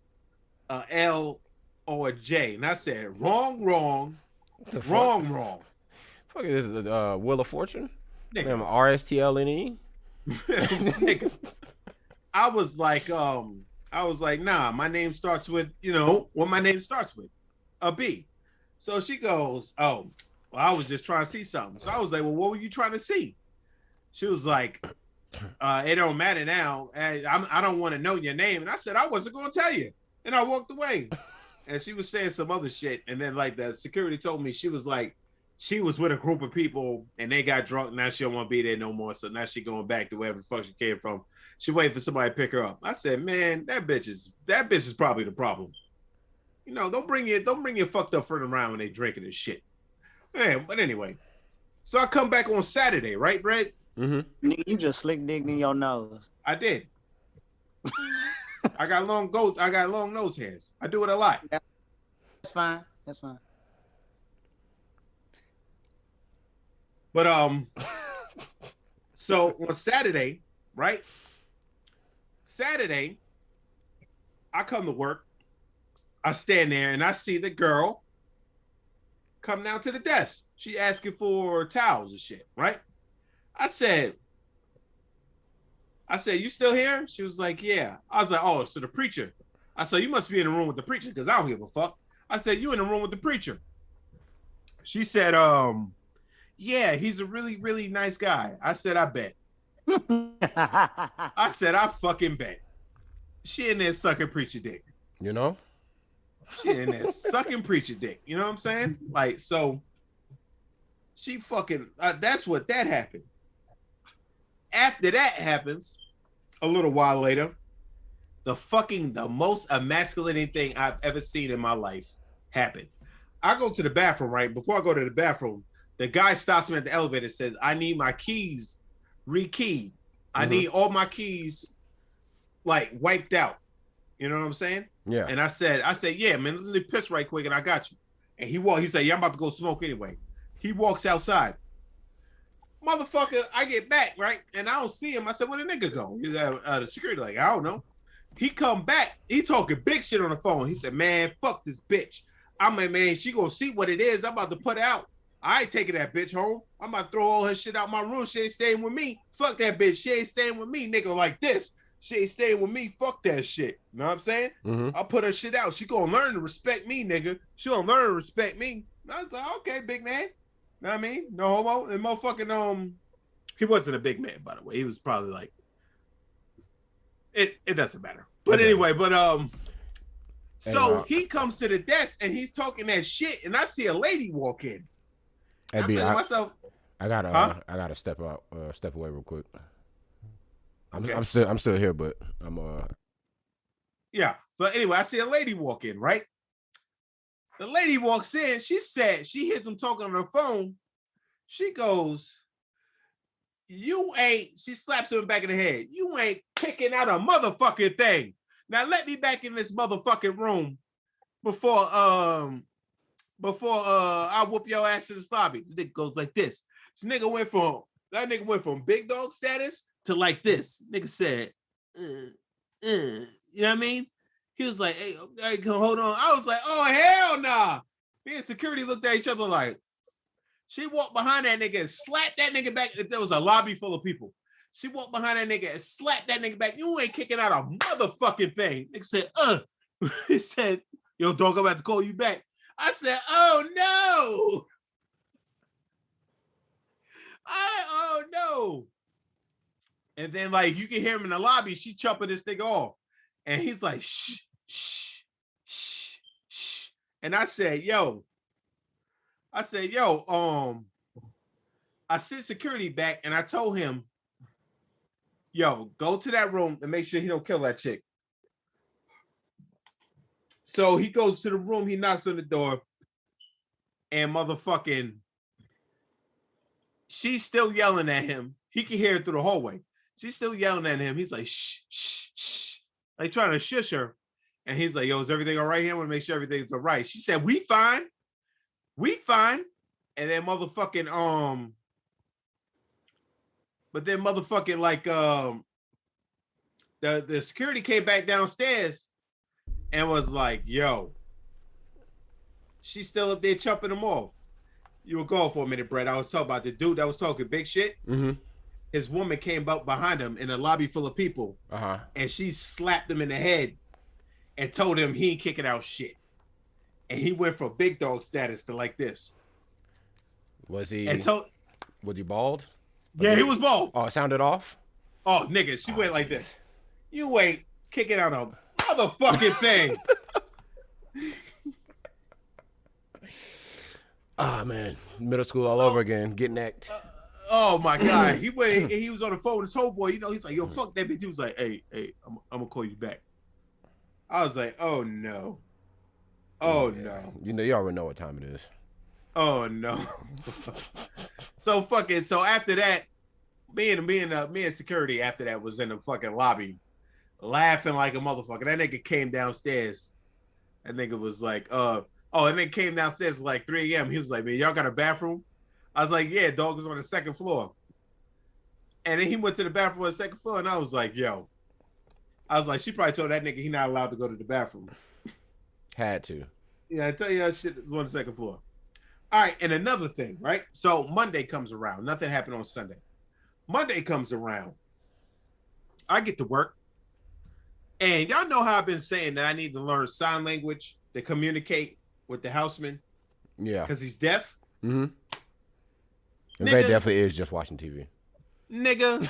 [SPEAKER 1] a L, or a J. And I said, wrong.
[SPEAKER 2] Fuck is this, Wheel of Fortune? Nigga. RSTLNE?
[SPEAKER 1] Nigga. I was like, nah, my name starts with, you know, what my name starts with, a B. So she goes, oh, well, I was just trying to see something. So I was like, well, what were you trying to see? She was like, it don't matter now. I don't want to know your name. And I said, I wasn't going to tell you. And I walked away. And she was saying some other shit. And then like the security told me, she was like, she was with a group of people and they got drunk. Now she don't want to be there no more. So now she going back to wherever the fuck she came from. She waiting for somebody to pick her up. I said, man, that bitch is probably the problem. You know, don't bring your fucked up friend around when they drinking and shit. Yeah, but anyway, so I come back on Saturday, right, Brett?
[SPEAKER 3] Mm-hmm. Nigga, you just slick digged in your nose.
[SPEAKER 1] I did. I got long nose hairs. I do it a lot.
[SPEAKER 3] That's fine.
[SPEAKER 1] But so on Saturday, right? Saturday, I come to work. I stand there and I see the girl come down to the desk. She asking for towels and shit, right? I said, you still here? She was like, yeah. I was like, oh, so the preacher. I said, you must be in the room with the preacher because I don't give a fuck. I said, you in the room with the preacher. She said, yeah, he's a really, really nice guy. I said, I bet. I said, I fucking bet. She in there sucking preacher dick.
[SPEAKER 2] You know?
[SPEAKER 1] She in there sucking preacher dick. You know what I'm saying? Like, so she fucking, that's what that happened. After that happens, a little while later, the most emasculating thing I've ever seen in my life happened. I go to the bathroom, right? Before I go to the bathroom, the guy stops me at the elevator and says, I need my keys rekeyed. I need all my keys like wiped out. You know what I'm saying?
[SPEAKER 2] Yeah.
[SPEAKER 1] And I said, yeah, man, let me piss right quick and I got you. And he said, yeah, I'm about to go smoke anyway. He walks outside. Motherfucker, I get back, right? And I don't see him. I said, where the nigga go? He's the security, like, I don't know. He come back. He talking big shit on the phone. He said, man, fuck this bitch. I'm like, man, she gonna see what it is. I'm about to put it out. I ain't taking that bitch home. I'm about to throw all her shit out my room. She ain't staying with me. Fuck that bitch. She ain't staying with me, nigga, like this. She ain't staying with me. Fuck that shit. You know what I'm saying? I'll put her shit out. She gonna learn to respect me, nigga. She gonna learn to respect me. And I was like, okay, big man. You know what I mean? No homo. And motherfucking, he wasn't a big man, by the way. He was probably like, it doesn't matter. But anyway, So he comes to the desk and he's talking that shit, and I see a lady walk in. I'm thinking to myself,
[SPEAKER 2] I gotta step away real quick. I'm still here, but
[SPEAKER 1] yeah. But anyway, I see a lady walk in, right? The lady walks in. She said she hears him talking on the phone. She goes, "You ain't." She slaps him back in the head. "You ain't picking out a motherfucking thing. Now let me back in this motherfucking room before I whoop your ass in the lobby." The nigga goes like this. This nigga went from big dog status to like this. Nigga said, you know what I mean? He was like, "Hey, hold on." I was like, "Oh hell nah." Me and security looked at each other like. She walked behind that nigga and slapped that nigga back. If there was a lobby full of people, she walked behind that nigga and slapped that nigga back. "You ain't kicking out a motherfucking thing." Nigga said, He said, "Yo, dog, I'm about to call you back." I said, "Oh no." Oh no. And then like you can hear him in the lobby, she chopping this nigga off. And he's like, shh, shh, shh, shh. And I said, yo, I sent security back and I told him, yo, go to that room and make sure he don't kill that chick. So he goes to the room, he knocks on the door, and motherfucking, she's still yelling at him. He can hear it through the hallway. She's still yelling at him. He's like, shh, shh, shh. Like trying to shush her. And he's like, yo, is everything all right here? I want to make sure everything's all right. She said, we fine. We fine. And then motherfucking, but then motherfucking like the security came back downstairs and was like, yo, she's still up there chopping him off. You were gone for a minute, Brett. I was talking about the dude that was talking big shit.
[SPEAKER 2] Mm-hmm.
[SPEAKER 1] His woman came up behind him in a lobby full of people, and she slapped him in the head and told him he ain't kicking out shit. And he went from big dog status to like this.
[SPEAKER 2] Was he? Was he bald?
[SPEAKER 1] Yeah, he was bald.
[SPEAKER 2] Oh, it sounded off?
[SPEAKER 1] Oh, nigga, she went like this. You ain't kicking out a motherfucking thing.
[SPEAKER 2] Man, middle school all over again, getting necked.
[SPEAKER 1] Oh my God, he was on the phone with his homeboy. You know, he's like, yo, fuck that bitch. He was like, hey, I'm gonna call you back. I was like, oh no, no.
[SPEAKER 2] You know, you already know what time it is.
[SPEAKER 1] Oh no. So after that, me and security after that was in the fucking lobby, laughing like a motherfucker. That nigga came downstairs. That nigga was like, and then came downstairs at like 3 a.m. He was like, man, y'all got a bathroom? I was like, yeah, dog was on the second floor. And then he went to the bathroom on the second floor, and I was like, yo. I was like, she probably told that nigga he not allowed to go to the bathroom.
[SPEAKER 2] Had to.
[SPEAKER 1] Yeah, I tell you that shit was on the second floor. All right, and another thing, right? So Monday comes around. Nothing happened on Sunday. Monday comes around. I get to work. And y'all know how I've been saying that I need to learn sign language to communicate with the houseman.
[SPEAKER 2] Yeah.
[SPEAKER 1] Because he's deaf.
[SPEAKER 2] Mm-hmm. And they definitely is just watching TV.
[SPEAKER 1] Nigga.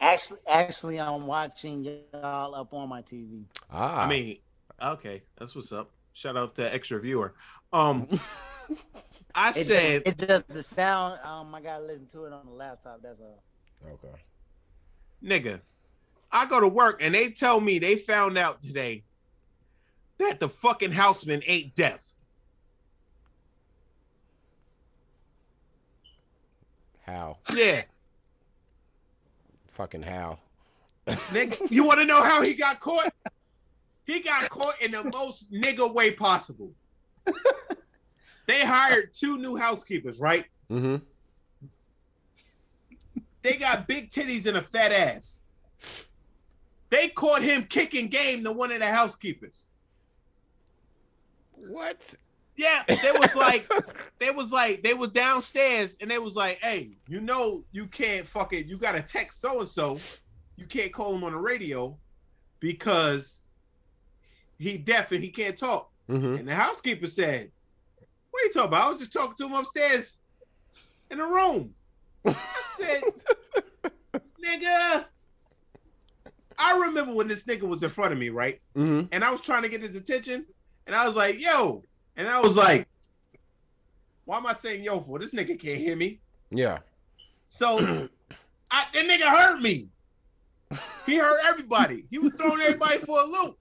[SPEAKER 3] Actually, I'm watching y'all up on my TV.
[SPEAKER 1] I mean, okay, that's what's up. Shout out to extra viewer. I said
[SPEAKER 3] it's just the sound. I gotta listen to it on the laptop. That's all.
[SPEAKER 2] Okay.
[SPEAKER 1] Nigga, I go to work and they tell me they found out today that the fucking houseman ain't deaf.
[SPEAKER 2] How?
[SPEAKER 1] Yeah.
[SPEAKER 2] Fucking how?
[SPEAKER 1] Nigga, you want to know how he got caught? He got caught in the most nigga way possible. They hired 2 new housekeepers, right?
[SPEAKER 2] Mm-hmm.
[SPEAKER 1] They got big titties and a fat ass. They caught him kicking game to one of the housekeepers.
[SPEAKER 2] What?
[SPEAKER 1] Yeah, they was downstairs and they was like, hey, you know you can't fucking, you gotta text so-and-so. You can't call him on the radio because he deaf and he can't talk.
[SPEAKER 2] Mm-hmm.
[SPEAKER 1] And the housekeeper said, what are you talking about? I was just talking to him upstairs in the room. I said, nigga, I remember remember when this nigga was in front of me, right?
[SPEAKER 2] Mm-hmm.
[SPEAKER 1] And I was trying to get his attention, and I was like, yo. And I was like, why am I saying yo for? This nigga can't hear me.
[SPEAKER 2] Yeah.
[SPEAKER 1] So that nigga heard me. He heard everybody. He was throwing everybody for a loop.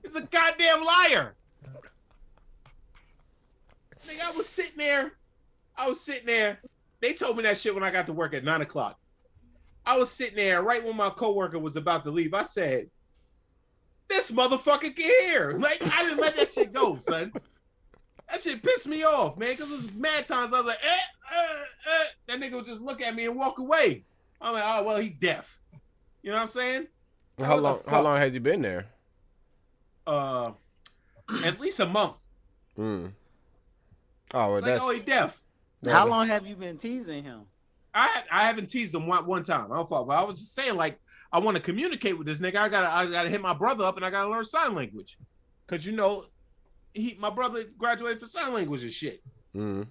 [SPEAKER 1] He's a goddamn liar. Nigga, I was sitting there. They told me that shit when I got to work at 9 o'clock. I was sitting there right when my coworker was about to leave. I said, this motherfucker can hear. Like, I didn't let that shit go, son. That shit pissed me off, man, because it was mad times. I was like, that nigga would just look at me and walk away. I'm like, oh, well, he deaf. You know what I'm saying?
[SPEAKER 2] How long has he been there?
[SPEAKER 1] At least a month.
[SPEAKER 2] Mm. Oh, well,
[SPEAKER 1] like, oh, he deaf.
[SPEAKER 3] How long have you been teasing him?
[SPEAKER 1] I haven't teased him one time. I don't fault, but I was just saying, like, I want to communicate with this nigga. I gotta hit my brother up, and I gotta learn sign language, cause you know, my brother graduated for sign language and shit.
[SPEAKER 2] Mm-hmm.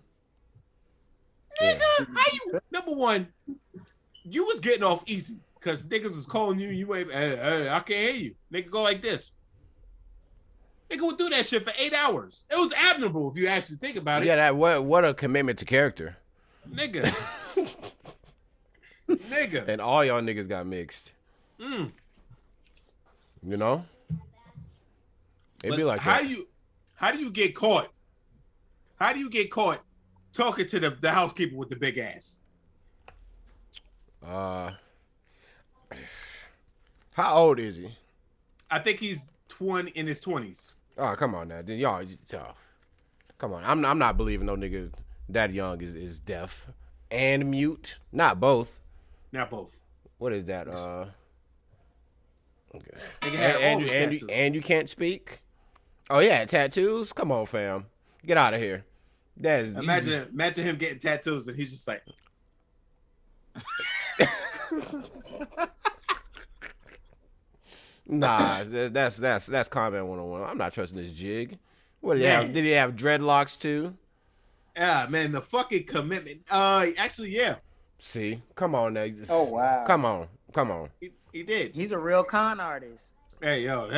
[SPEAKER 1] Nigga, how you? Number one, you was getting off easy, cause niggas was calling you. You ain't. Hey, I can't hear you. Nigga go like this. Nigga would do that shit for 8 hours. It was admirable if you actually think about it.
[SPEAKER 2] Yeah, what a commitment to character.
[SPEAKER 1] Nigga. Nigga.
[SPEAKER 2] And all y'all niggas got mixed.
[SPEAKER 1] Mm.
[SPEAKER 2] You know? It'd be like
[SPEAKER 1] how
[SPEAKER 2] that.
[SPEAKER 1] How do you get caught? How do you get caught talking to the housekeeper with the big ass?
[SPEAKER 2] How old is he?
[SPEAKER 1] I think he's in his 20s.
[SPEAKER 2] Oh, come on now. Then y'all, come on. I'm not believing no nigga that young is deaf and mute. Not both.
[SPEAKER 1] Not both.
[SPEAKER 2] What is that?
[SPEAKER 1] Okay.
[SPEAKER 2] And you can't speak? Oh yeah, tattoos? Come on, fam. Get out of here. That is
[SPEAKER 1] imagine him getting tattoos and he's just like
[SPEAKER 2] Nah, that's comment 101. I'm not trusting this jig. What did he have? Did he have dreadlocks too?
[SPEAKER 1] Yeah, man, the fucking commitment. Actually, yeah.
[SPEAKER 2] See, come on now.
[SPEAKER 3] Oh wow.
[SPEAKER 2] Come on.
[SPEAKER 1] He did.
[SPEAKER 3] He's a real con artist.
[SPEAKER 1] Hey, yo,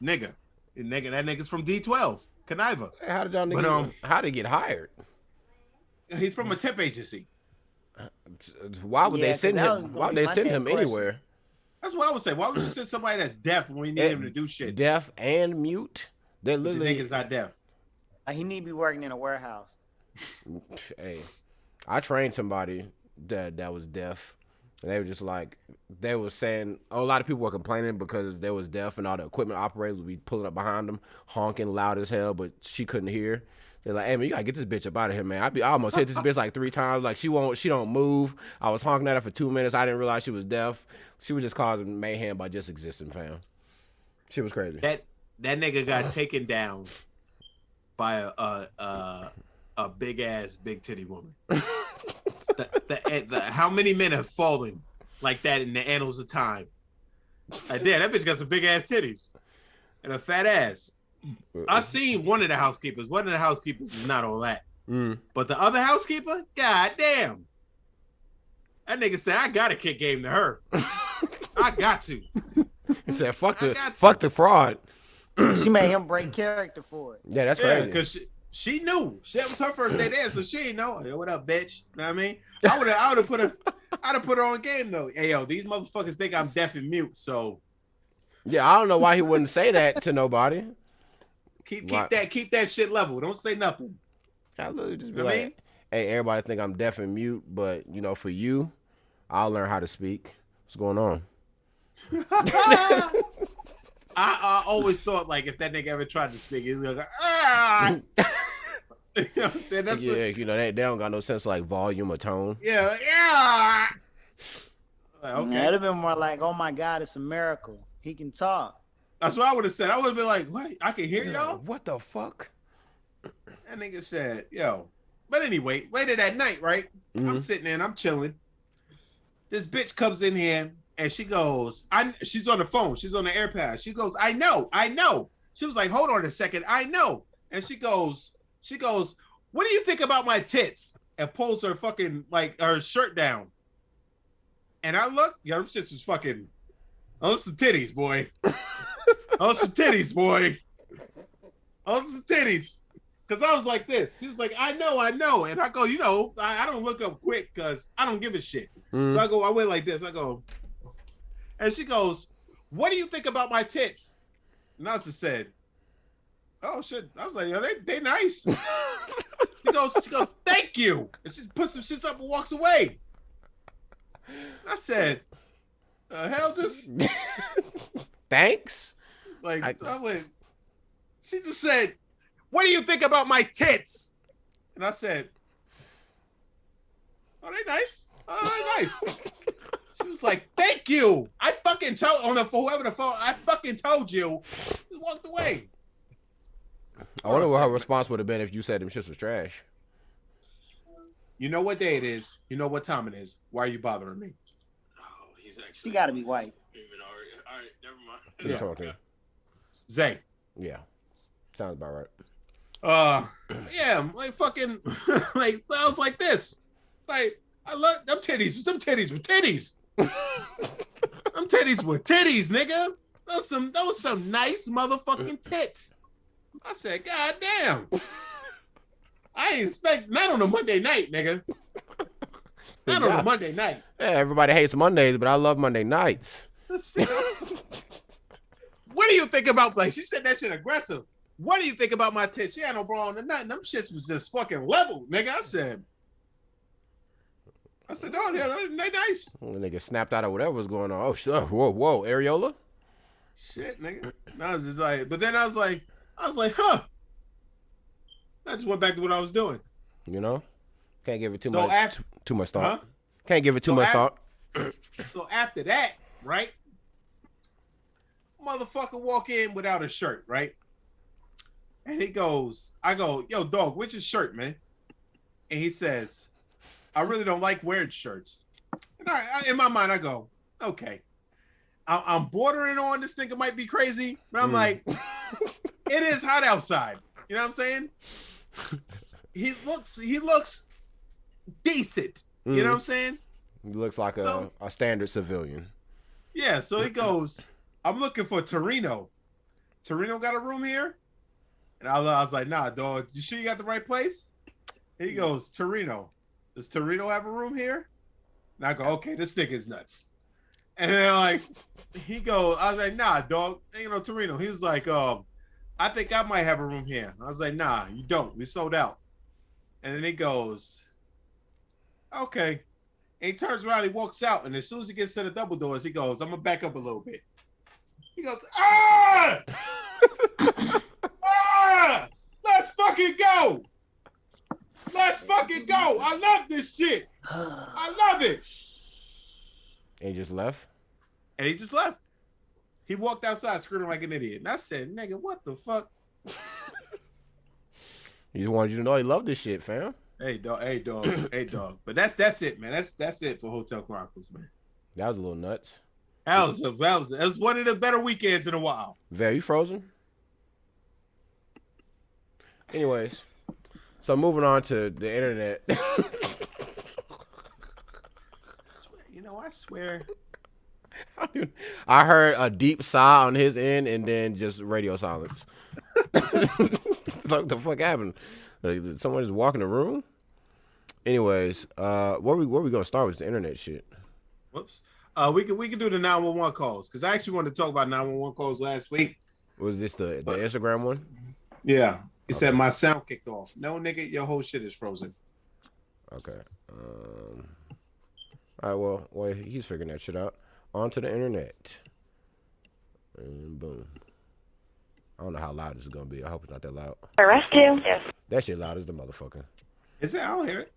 [SPEAKER 1] nigga. That nigga's from D12, Conniva.
[SPEAKER 2] Hey, how did y'all niggas? How did he get hired?
[SPEAKER 1] He's from a temp agency.
[SPEAKER 2] Why would they send him? Why would they send him anywhere?
[SPEAKER 1] That's what I would say. Why would you send somebody that's deaf when you need him to do shit?
[SPEAKER 2] Deaf and mute? They're literally.
[SPEAKER 1] The nigga's not deaf.
[SPEAKER 3] He need to be working in a warehouse.
[SPEAKER 2] Hey, I trained somebody that was deaf. And they were just like, they were saying, a lot of people were complaining because they was deaf and all the equipment operators would be pulling up behind them, honking loud as hell, but she couldn't hear. They're like, hey man, you gotta get this bitch up out of here, man. I almost hit this bitch like 3 times. Like she don't move. I was honking at her for 2 minutes. I didn't realize she was deaf. She was just causing mayhem by just existing, fam. She was crazy.
[SPEAKER 1] That nigga got taken down by a big ass, big titty woman. How many men have fallen like that in the annals of time? Like, damn, that bitch got some big ass titties and a fat ass. I seen one of the housekeepers. One of the housekeepers is not all that. But the other housekeeper, god damn. That nigga said, I gotta kick game to her. I got to.
[SPEAKER 2] He said, fuck the fraud.
[SPEAKER 3] She made him break character for it.
[SPEAKER 2] Yeah, that's crazy.
[SPEAKER 1] Because she knew. That was her first day there, so she didn't know. Hey, what up, bitch? You know what I mean? I would have put her on game though. Hey, yo, these motherfuckers think I'm deaf and mute, so
[SPEAKER 2] yeah, I don't know why he wouldn't say that to nobody.
[SPEAKER 1] Keep that shit level. Don't say nothing.
[SPEAKER 2] I literally just be like, hey, everybody think I'm deaf and mute, but you know, for you, I'll learn how to speak. What's going on?
[SPEAKER 1] I always thought like if that nigga ever tried to speak, he'd be like, ah. You know what I'm saying? That's
[SPEAKER 2] you know, they don't got no sense of like volume or tone.
[SPEAKER 1] Yeah. Like, okay.
[SPEAKER 3] It'd have been more like, oh my God, it's a miracle. He can talk.
[SPEAKER 1] That's what I would have said. I would have been like, what? I can hear y'all?
[SPEAKER 2] What the fuck?
[SPEAKER 1] That nigga said, yo. But anyway, later that night, right? I'm sitting there and I'm chilling. This bitch comes in here and she goes, she's on the phone. She's on the AirPod. She goes, I know. She was like, hold on a second. I know. And she goes, what do you think about my tits? And pulls her fucking, like, her shirt down. And I look, them shits was fucking On some titties, boy. On some titties, boy. On some titties. Because I was like this. He was like, I know. And I go, I don't look up quick because I don't give a shit. So I went like this. I go, and she goes, what do you think about my tits? And I just said, oh, shit. I was like, yeah, they nice. She goes, thank you. And she puts some shit up and walks away. I said, hell just...
[SPEAKER 2] Thanks?
[SPEAKER 1] I went, she just said, what do you think about my tits? And I said, oh, they nice. Oh, they nice. She was like, thank you. I fucking told, whoever the phone, I fucking told you. Just walked away.
[SPEAKER 2] I wonder what her response would have been if you said them shits was trash.
[SPEAKER 1] You know what day it is. You know what time it is. Why are you bothering me?
[SPEAKER 3] Oh, he's actually... She got to be white.
[SPEAKER 4] All right, never mind.
[SPEAKER 2] Talking.
[SPEAKER 1] Zay.
[SPEAKER 2] Yeah. Sounds about right.
[SPEAKER 1] Yeah, like fucking, like sounds like this. Like I love them titties. Them titties with titties. Them titties with titties, nigga. Those some nice motherfucking tits. I said, God damn. I ain't expect not on a Monday night, nigga. Not on a Monday night.
[SPEAKER 2] Yeah, everybody hates Mondays, but I love Monday nights.
[SPEAKER 1] What do you think about, like, she said that shit aggressive. What do you think about my tits? She had no bra on or nothing. Them shits was just fucking level, nigga. I said, oh, yeah, they nice.
[SPEAKER 2] The nigga snapped out of whatever was going on. Oh, shit. Whoa, areola?
[SPEAKER 1] Shit, nigga. And I was just like, but then I was like, huh. I just went back to what I was doing.
[SPEAKER 2] You know? Can't give it too much thought.
[SPEAKER 1] Huh?
[SPEAKER 2] Can't give it too much thought.
[SPEAKER 1] So after that, right? Motherfucker walk in without a shirt, right? And he goes, I go, yo, dog, where's your shirt, man? And he says, I really don't like wearing shirts. And in my mind, I go, okay. I'm bordering on this nigga might be crazy, but I'm like, it is hot outside. You know what I'm saying? He looks decent. You know what I'm saying?
[SPEAKER 2] He looks like a standard civilian.
[SPEAKER 1] Yeah, so he goes, I'm looking for Torino. Torino got a room here? And I was like, nah, dog, you sure you got the right place? He goes, Torino. Does Torino have a room here? And I go, okay, this nigga's nuts. And then like, he goes, I was like, nah, dog, ain't no Torino. He was like, I think I might have a room here. I was like, nah, you don't. We sold out. And then he goes, okay. And he turns around, he walks out, and as soon as he gets to the double doors, he goes, I'm gonna back up a little bit. He goes, ah! Let's fucking go! Let's fucking go! I love this shit! I love it!
[SPEAKER 2] And he just left?
[SPEAKER 1] And he just left. He walked outside screaming like an idiot. And I said, nigga, what the fuck?
[SPEAKER 2] He just wanted you to know he loved this shit, fam.
[SPEAKER 1] Hey, dog. But that's it, man. That's it for Hotel Chronicles, man.
[SPEAKER 2] That was a little nuts.
[SPEAKER 1] That was one of the better weekends in a while.
[SPEAKER 2] Very, you frozen? Anyways, so moving on to the internet.
[SPEAKER 1] I swear.
[SPEAKER 2] I heard a deep sigh on his end and then just radio silence. What the fuck happened? Like, did someone just walk in the room? Anyways, where we gonna start with the internet shit?
[SPEAKER 1] Whoops. We can do the 911 calls because I actually wanted to talk about 911 calls last week.
[SPEAKER 2] Was this the Instagram one?
[SPEAKER 1] Yeah. He said my sound kicked off. No, nigga, your whole shit is frozen.
[SPEAKER 2] Okay. All right. Well, he's figuring that shit out. On to the internet. And boom. I don't know how loud this is gonna be. I hope it's not that loud.
[SPEAKER 6] Arrest you? Yes.
[SPEAKER 2] That shit loud as the motherfucker.
[SPEAKER 1] Is it? I don't hear it.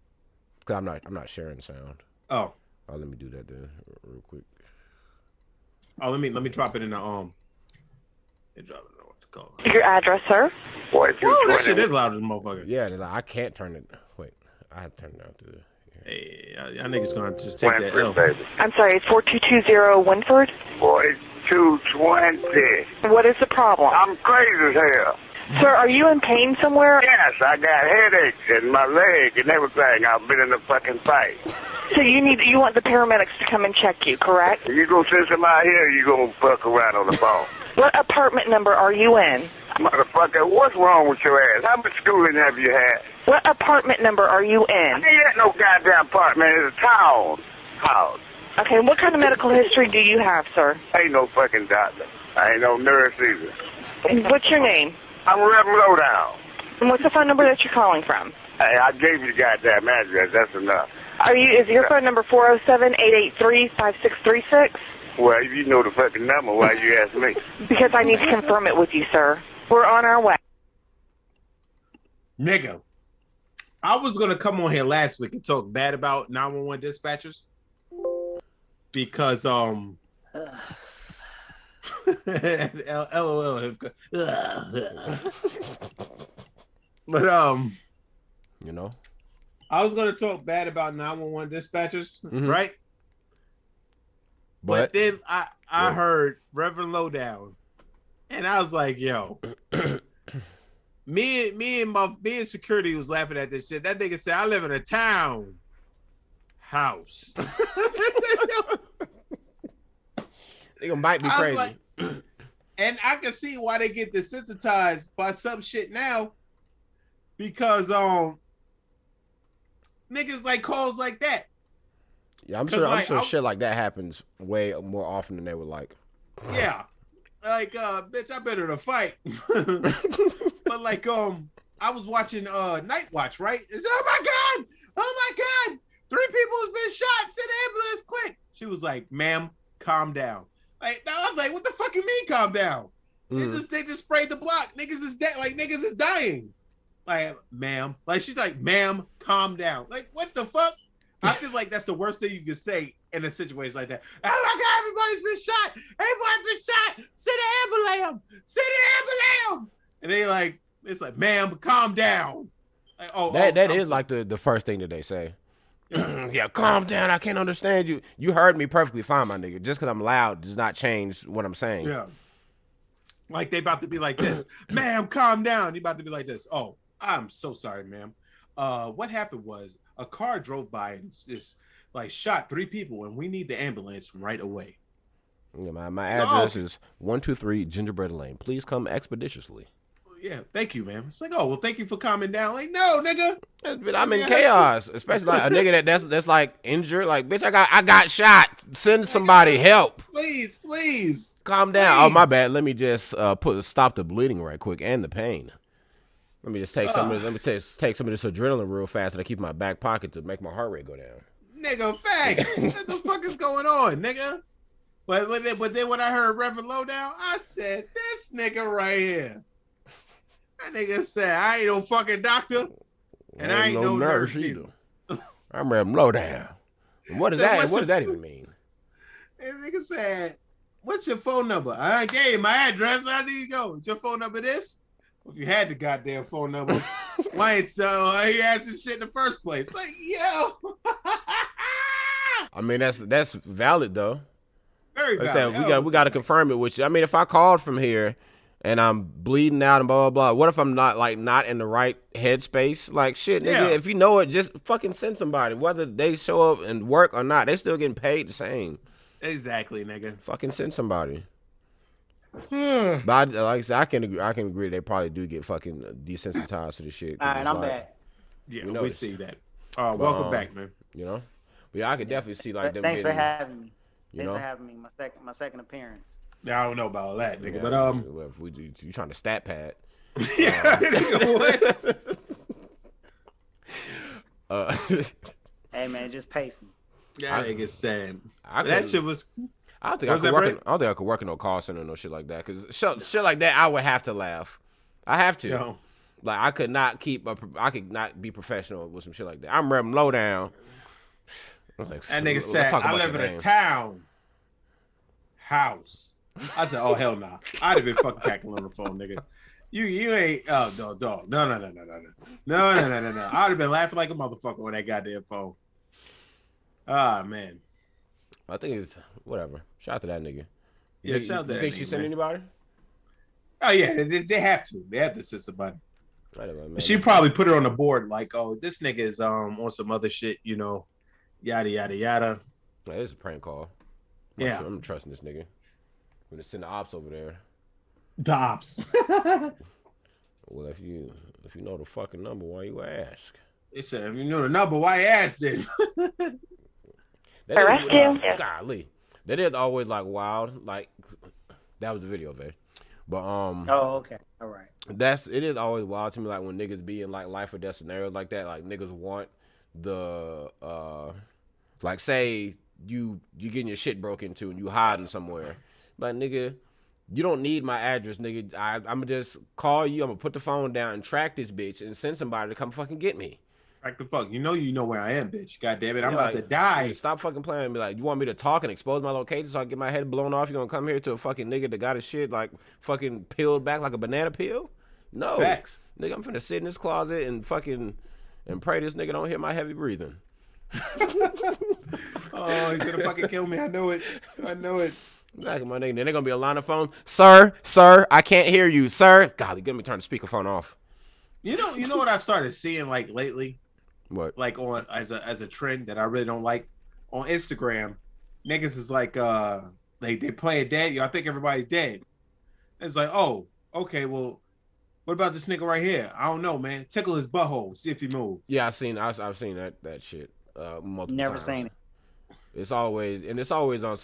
[SPEAKER 2] Cause I'm not sharing the sound.
[SPEAKER 1] Oh.
[SPEAKER 2] Oh, let me do that then, real quick.
[SPEAKER 1] Oh, let me drop it in the Drop it in what to call it.
[SPEAKER 6] Your address, sir?
[SPEAKER 1] Oh, that shit is loud as a motherfucker.
[SPEAKER 2] Yeah, I can't turn it. Wait, I have to turn it down to the.
[SPEAKER 1] Hey, y'all niggas gonna just take that L.
[SPEAKER 6] I'm sorry, it's 4220 Winford?
[SPEAKER 7] 4220.
[SPEAKER 6] What is the problem?
[SPEAKER 7] I'm crazy as hell.
[SPEAKER 6] Sir, are you in pain somewhere?
[SPEAKER 7] Yes, I got headaches in my leg and everything. I've been in a fucking fight.
[SPEAKER 6] So you want the paramedics to come and check you, correct?
[SPEAKER 7] You gonna send somebody here or you gonna fuck around on the phone?
[SPEAKER 6] What apartment number are you in?
[SPEAKER 7] Motherfucker, what's wrong with your ass? How much schooling have you had?
[SPEAKER 6] What apartment number are you
[SPEAKER 7] I
[SPEAKER 6] in?
[SPEAKER 7] ain't got no goddamn apartment. It's a town house.
[SPEAKER 6] Okay, what kind of medical history do you have, sir?
[SPEAKER 7] I ain't no fucking doctor. I ain't no nurse either.
[SPEAKER 6] What's your name?
[SPEAKER 7] I'm Rev Lowdown.
[SPEAKER 6] And what's the phone number that you're calling from?
[SPEAKER 7] Hey, I gave you the goddamn address. That's enough.
[SPEAKER 6] Is your phone number 407-883-5636?
[SPEAKER 7] Well, you know the fucking number. Why you ask me?
[SPEAKER 6] Because I need to confirm it with you, sir. We're on our way.
[SPEAKER 1] Nigga, I was gonna come on here last week and talk bad about 911 dispatchers because LOL. But
[SPEAKER 2] You know,
[SPEAKER 1] I was gonna talk bad about 911 dispatchers, right? But then I heard Reverend Lowdown, and I was like, yo, me and security was laughing at this shit. That nigga said, I live in a town house.
[SPEAKER 2] Nigga might be crazy.
[SPEAKER 1] Like, and I can see why they get desensitized by some shit now, because niggas like calls like that.
[SPEAKER 2] Yeah, I'm sure shit like that happens way more often than they would like.
[SPEAKER 1] Yeah. Like, bitch, I better to fight. But like, I was watching Night Watch, right? Oh my god! 3 people has been shot. Send the ambulance quick. She was like, ma'am, calm down. Like, I was like, what the fuck you mean calm down? They just sprayed the block. Niggas is dead. Like, niggas is dying. Like, ma'am. Like, she's like, ma'am, calm down. Like, what the fuck? I feel like that's the worst thing you could say in a situation like that. Oh my god, everybody's been shot. Everybody's been shot. Send the ambulance. Send the ambulance. And they like, it's like, ma'am, calm down. Like,
[SPEAKER 2] that is like the first thing that they say. Yeah, calm down. I can't understand you. You heard me perfectly fine, my nigga. Just because I'm loud does not change what I'm saying.
[SPEAKER 1] Yeah. Like they about to be like this. Ma'am, calm down. You about to be like this. Oh, I'm so sorry, ma'am. What happened was a car drove by and just like shot 3 people, and we need the ambulance right away.
[SPEAKER 2] Yeah, my address is 123 Gingerbread Lane. Please come expeditiously.
[SPEAKER 1] Yeah, thank you, man. It's like, oh, well, thank you for calming down. Like, no, nigga.
[SPEAKER 2] But I'm in chaos, especially like a nigga that's like injured. Like, bitch, I got shot. Send somebody help.
[SPEAKER 1] Please.
[SPEAKER 2] Calm down. Oh, my bad. Let me just stop the bleeding right quick and the pain. Let me just take some of this. Take some of this adrenaline real fast that I keep in my back pocket to make my heart rate go down.
[SPEAKER 1] Nigga, facts. What the fuck is going on, nigga? But then when I heard Reverend Lowdown, I said, this nigga right here. That nigga said, I ain't no fucking doctor, and I ain't no nurse either.
[SPEAKER 2] I'm Reverend Lowdown. And what is that? What does that even mean?
[SPEAKER 1] That nigga said, what's your phone number? I gave you my address. How do you go? Is your phone number this? Well, if you had the goddamn phone number, why ain't he asked this shit in the first place? Like, yo.
[SPEAKER 2] I mean, that's valid though.
[SPEAKER 1] Very valid.
[SPEAKER 2] We got to confirm it. Which I mean, if I called from here and I'm bleeding out and blah blah blah, what if I'm not in the right headspace? Like shit, nigga. If you know it, just fucking send somebody. Whether they show up and work or not, they still getting paid the same.
[SPEAKER 1] Exactly, nigga.
[SPEAKER 2] Fucking send somebody. But like I said, I can agree they probably do get fucking desensitized to the shit.
[SPEAKER 3] All right, I'm back.
[SPEAKER 1] Yeah, we see that. Welcome back, man.
[SPEAKER 2] You know, but yeah, I could definitely see like them.
[SPEAKER 3] Thanks for having me.
[SPEAKER 2] Thanks for
[SPEAKER 3] having me. My second appearance.
[SPEAKER 1] I don't know about all that, nigga.
[SPEAKER 2] Yeah,
[SPEAKER 1] but
[SPEAKER 2] if we do, you trying to stat pad?
[SPEAKER 1] Yeah, nigga,
[SPEAKER 2] what?
[SPEAKER 3] Hey man, just pace me.
[SPEAKER 1] Yeah, nigga sad. That shit was.
[SPEAKER 2] I don't think I could work in no call center or no shit like that. Cause shit like that, I would have to laugh. I have to.
[SPEAKER 1] Yo.
[SPEAKER 2] Like I could not be professional with some shit like that. I'm Rev Lowdown.
[SPEAKER 1] Like, that nigga said, I live in a town house. I said, oh hell nah. I'd have been fucking cackling on the phone, nigga. You ain't dog. No. I'd have been laughing like a motherfucker on that goddamn phone. Ah man.
[SPEAKER 2] I think it's whatever. Shout out to that nigga.
[SPEAKER 1] Shout out to that nigga.
[SPEAKER 2] You think she sent anybody?
[SPEAKER 1] Oh yeah, they have to. They have to send somebody.
[SPEAKER 2] Right, man.
[SPEAKER 1] She probably put her on the board like, oh, this nigga is on some other shit, yada yada yada.
[SPEAKER 2] Like, it's a prank call. I'm trusting this nigga. I'm gonna send the ops over there.
[SPEAKER 1] The ops.
[SPEAKER 2] Well, if you know the fucking number, why you ask?
[SPEAKER 1] They said, if you know the number, why you ask then?
[SPEAKER 6] Arrest you.
[SPEAKER 2] Golly, that is always like wild. Like that was the video, babe. But
[SPEAKER 3] Oh, okay. All right.
[SPEAKER 2] It is always wild to me, like when niggas be in like life or death scenarios like that. Like niggas want the like say you getting your shit broke into and you hiding somewhere. Like nigga, you don't need my address, nigga. I'm gonna just call you. I'm gonna put the phone down and track this bitch and send somebody to come fucking get me.
[SPEAKER 1] Like the fuck, you know where I am, bitch. God damn it, I'm about to die.
[SPEAKER 2] Stop fucking playing with me. Like, you want me to talk and expose my location so I get my head blown off? You gonna come here to a fucking nigga that got his shit like fucking peeled back like a banana peel? No,
[SPEAKER 1] facts,
[SPEAKER 2] nigga. I'm finna sit in this closet and fucking pray this nigga don't hear my heavy breathing.
[SPEAKER 1] Oh, he's gonna fucking kill me. I know it.
[SPEAKER 2] Exactly, my nigga. Then they're gonna be a line of phone. Sir, I can't hear you, sir. God, you get me turn the speakerphone off. You
[SPEAKER 1] know what I started seeing like lately?
[SPEAKER 2] What?
[SPEAKER 1] Like on as a trend that I really don't like on Instagram, niggas is like they play it dead. I think everybody's dead. It's like, oh, okay, well, what about this nigga right here? I don't know, man. Tickle his butthole, see if he moves.
[SPEAKER 2] Yeah, I've seen that shit multiple
[SPEAKER 3] Never
[SPEAKER 2] times.
[SPEAKER 3] seen it.
[SPEAKER 2] It's always on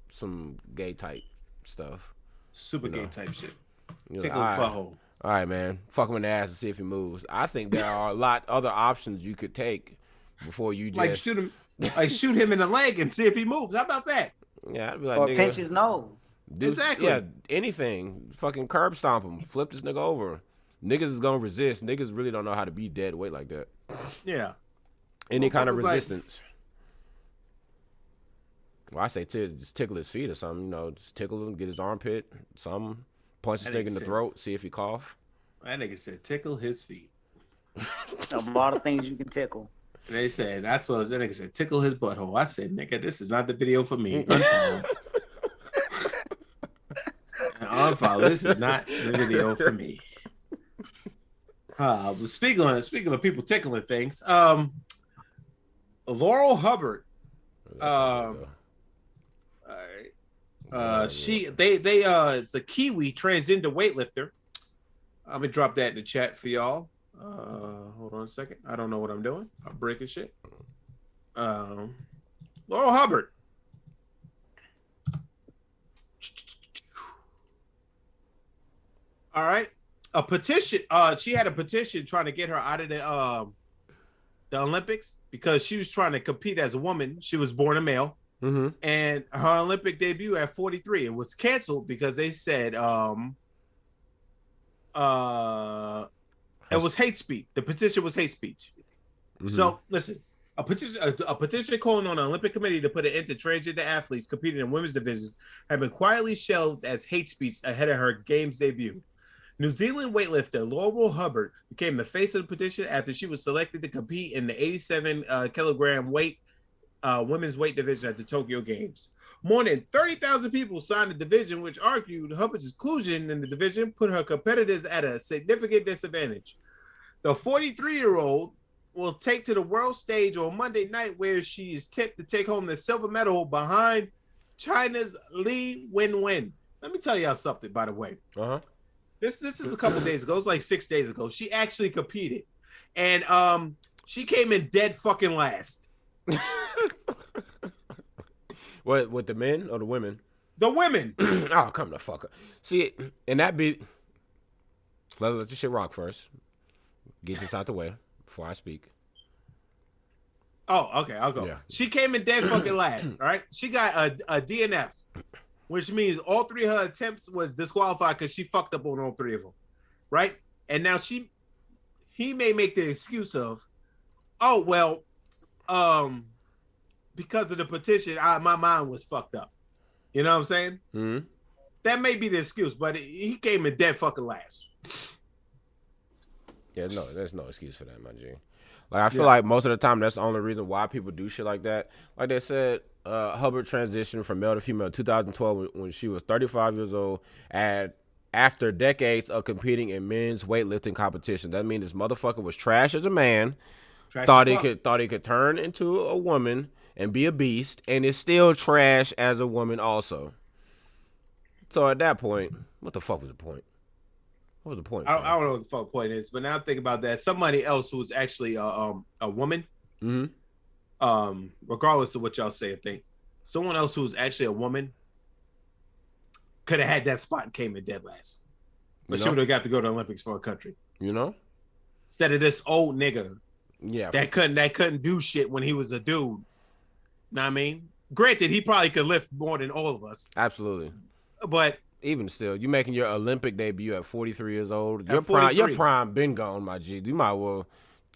[SPEAKER 2] some gay type stuff.
[SPEAKER 1] Super gay type shit.
[SPEAKER 2] You're
[SPEAKER 1] Tickle his butthole.
[SPEAKER 2] All right, man. Fuck him in the ass and see if he moves. I think there are a lot other options you could take before you just
[SPEAKER 1] shoot him in the leg and see if he moves. How about that?
[SPEAKER 2] Yeah, I'd be like,
[SPEAKER 3] Or
[SPEAKER 2] nigga,
[SPEAKER 3] pinch his nose.
[SPEAKER 1] Exactly.
[SPEAKER 2] Yeah, anything. Fucking curb stomp him. Flip this nigga over. Niggas is gonna resist. Niggas really don't know how to be dead weight like that.
[SPEAKER 1] Yeah.
[SPEAKER 2] Any kind of resistance. Well, I say just tickle his feet or something. Just tickle him, get his armpit, something. Punch his nigga in the throat, see if he cough.
[SPEAKER 1] That nigga said tickle his feet.
[SPEAKER 3] A lot of things you can tickle.
[SPEAKER 1] And they said, that nigga said tickle his butthole. I said, nigga, this is not the video for me. Unfollow. This is not the video for me. But speaking of people tickling things, Laurel Hubbard. All right. It's a Kiwi transgender weightlifter. I'm gonna drop that in the chat for y'all. Hold on a second. I don't know what I'm doing. I'm breaking shit. Laurel Hubbard. All right. A petition. She had a petition trying to get her out of the Olympics because she was trying to compete as a woman. She was born a male.
[SPEAKER 2] Mm-hmm.
[SPEAKER 1] And her Olympic debut at 43, it was canceled because they said it was hate speech. The petition was hate speech. Mm-hmm. So listen, a petition calling on the Olympic Committee to put an end to transgender athletes competing in women's divisions have been quietly shelved as hate speech ahead of her games debut. New Zealand weightlifter Laurel Hubbard became the face of the petition after she was selected to compete in the 87 kilogram women's weight division at the Tokyo Games. More than 30,000 people signed the division, which argued Hubbard's inclusion in the division put her competitors at a significant disadvantage. The 43-year-old will take to the world stage on Monday night, where she is tipped to take home the silver medal behind China's Li Wenwen. Let me tell y'all something, by the way.
[SPEAKER 2] Uh-huh.
[SPEAKER 1] This is a couple days ago. It's like 6 days ago. She actually competed, and she came in dead fucking last.
[SPEAKER 2] What, with the men or the women?
[SPEAKER 1] The women.
[SPEAKER 2] Oh, come the fuck up. See, and that be... Let your shit rock first. Get this out the way before I speak.
[SPEAKER 1] Oh, okay, I'll go. Yeah. She came in dead fucking last, all right? She got a DNF, which means all three of her attempts was disqualified because she fucked up on all three of them, right? And now he may make the excuse of, oh, well, because of the petition, my mind was fucked up. You know what I'm saying?
[SPEAKER 2] Mm-hmm.
[SPEAKER 1] That may be the excuse, but he came in dead fucking last.
[SPEAKER 2] Yeah, no, there's no excuse for that, my G. Like, I feel like most of the time that's the only reason why people do shit like that. Like they said, Hubbard transitioned from male to female in 2012 when she was 35 years old at after decades of competing in men's weightlifting competition. That means this motherfucker was trash as a man. Thought he could turn into a woman and be a beast, and is still trash as a woman also. So at that point, what the fuck was the point? What was the point?
[SPEAKER 1] I don't know what the fuck point is, but now think about that. Somebody else who's actually a woman, regardless of what y'all say or think, someone else who's actually a woman could have had that spot and came in dead last. But she would have got to go to the Olympics for her country.
[SPEAKER 2] You know?
[SPEAKER 1] Instead of this old nigga.
[SPEAKER 2] Yeah.
[SPEAKER 1] That couldn't do shit when he was a dude. Know what I mean? Granted, he probably could lift more than all of us.
[SPEAKER 2] Absolutely.
[SPEAKER 1] But
[SPEAKER 2] even still, you making your Olympic debut at 43 years old. Your prime been gone, my G. You might well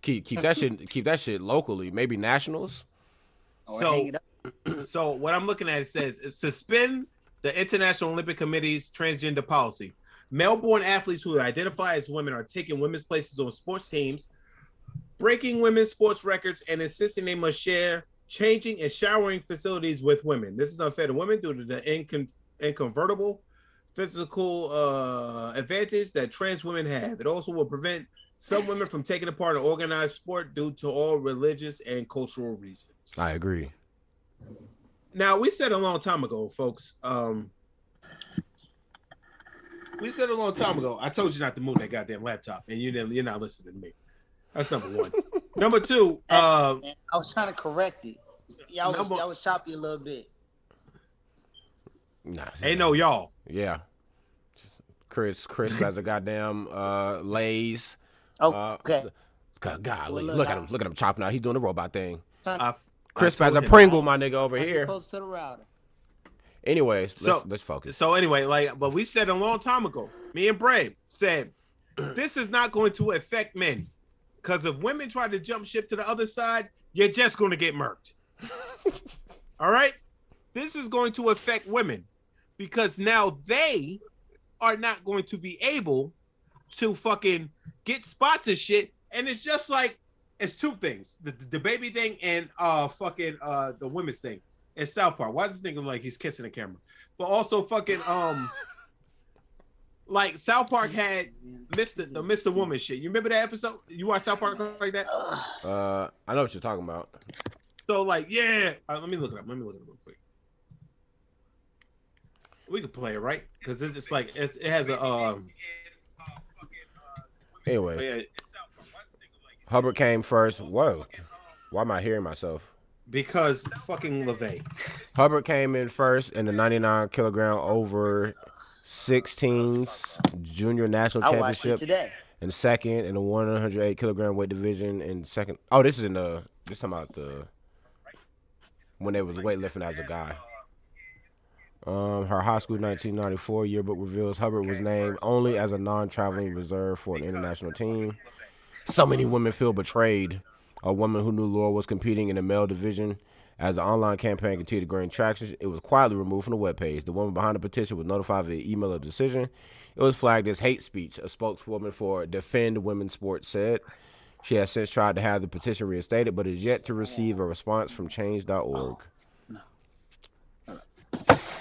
[SPEAKER 2] keep that shit locally, maybe nationals.
[SPEAKER 1] So what I'm looking at, it says suspend the International Olympic Committee's transgender policy. Male-born athletes who identify as women are taking women's places on sports teams, breaking women's sports records, and insisting they must share changing and showering facilities with women. This is unfair to women due to the inconvertible physical advantage that trans women have. It also will prevent some women from taking part in organized sport due to all religious and cultural reasons.
[SPEAKER 2] I agree.
[SPEAKER 1] Now, we said a long time ago, folks. We said a long time ago. I told you not to move that goddamn laptop, and you're not listening to me. That's number one. Number two,
[SPEAKER 3] I was trying to correct it. Y'all was choppy a little bit.
[SPEAKER 2] Nah,
[SPEAKER 1] ain't no y'all.
[SPEAKER 2] Yeah. Chris has a goddamn Lay's.
[SPEAKER 3] Oh, okay.
[SPEAKER 2] Golly, look at him chopping out. He's doing the robot thing. Chris
[SPEAKER 1] I
[SPEAKER 2] has a
[SPEAKER 1] told him
[SPEAKER 2] Pringle, my nigga, over here.
[SPEAKER 3] Close to the router.
[SPEAKER 2] Anyways, let's focus.
[SPEAKER 1] So anyway, but we said a long time ago, me and Brave said, this is not going to affect men. Because if women try to jump ship to the other side, you're just going to get murked. All right? This is going to affect women. Because now they are not going to be able to fucking get spots and shit. And it's just like, it's two things. The baby thing and the women's thing. In South Park. Why does this nigga look like he's kissing the camera? But also fucking like South Park had Mr. Woman shit. You remember that episode? You watch South Park like that?
[SPEAKER 2] I know what you're talking about.
[SPEAKER 1] So like, yeah. Let me look it up. Real quick. We could play it, right? Because it's just like it has a
[SPEAKER 2] Anyway, Hubbard came first. Whoa, why am I hearing myself?
[SPEAKER 1] Because fucking LeVay.
[SPEAKER 2] Hubbard came in first in the 99 kilogram over 16s junior national championship. And second in the 108 kilogram weight division. And second, this is talking about when they was weightlifting as a guy. Her high school 1994 yearbook reveals Hubbard was named only as a non-traveling reserve for an international team. So many women feel betrayed. A woman who knew Laura was competing in the male division. As the online campaign continued to gain traction, it was quietly removed from the webpage. The woman behind the petition was notified via email of the decision. It was flagged as hate speech, a spokeswoman for Defend Women's Sports said. She has since tried to have the petition reinstated, but is yet to receive a response from change.org.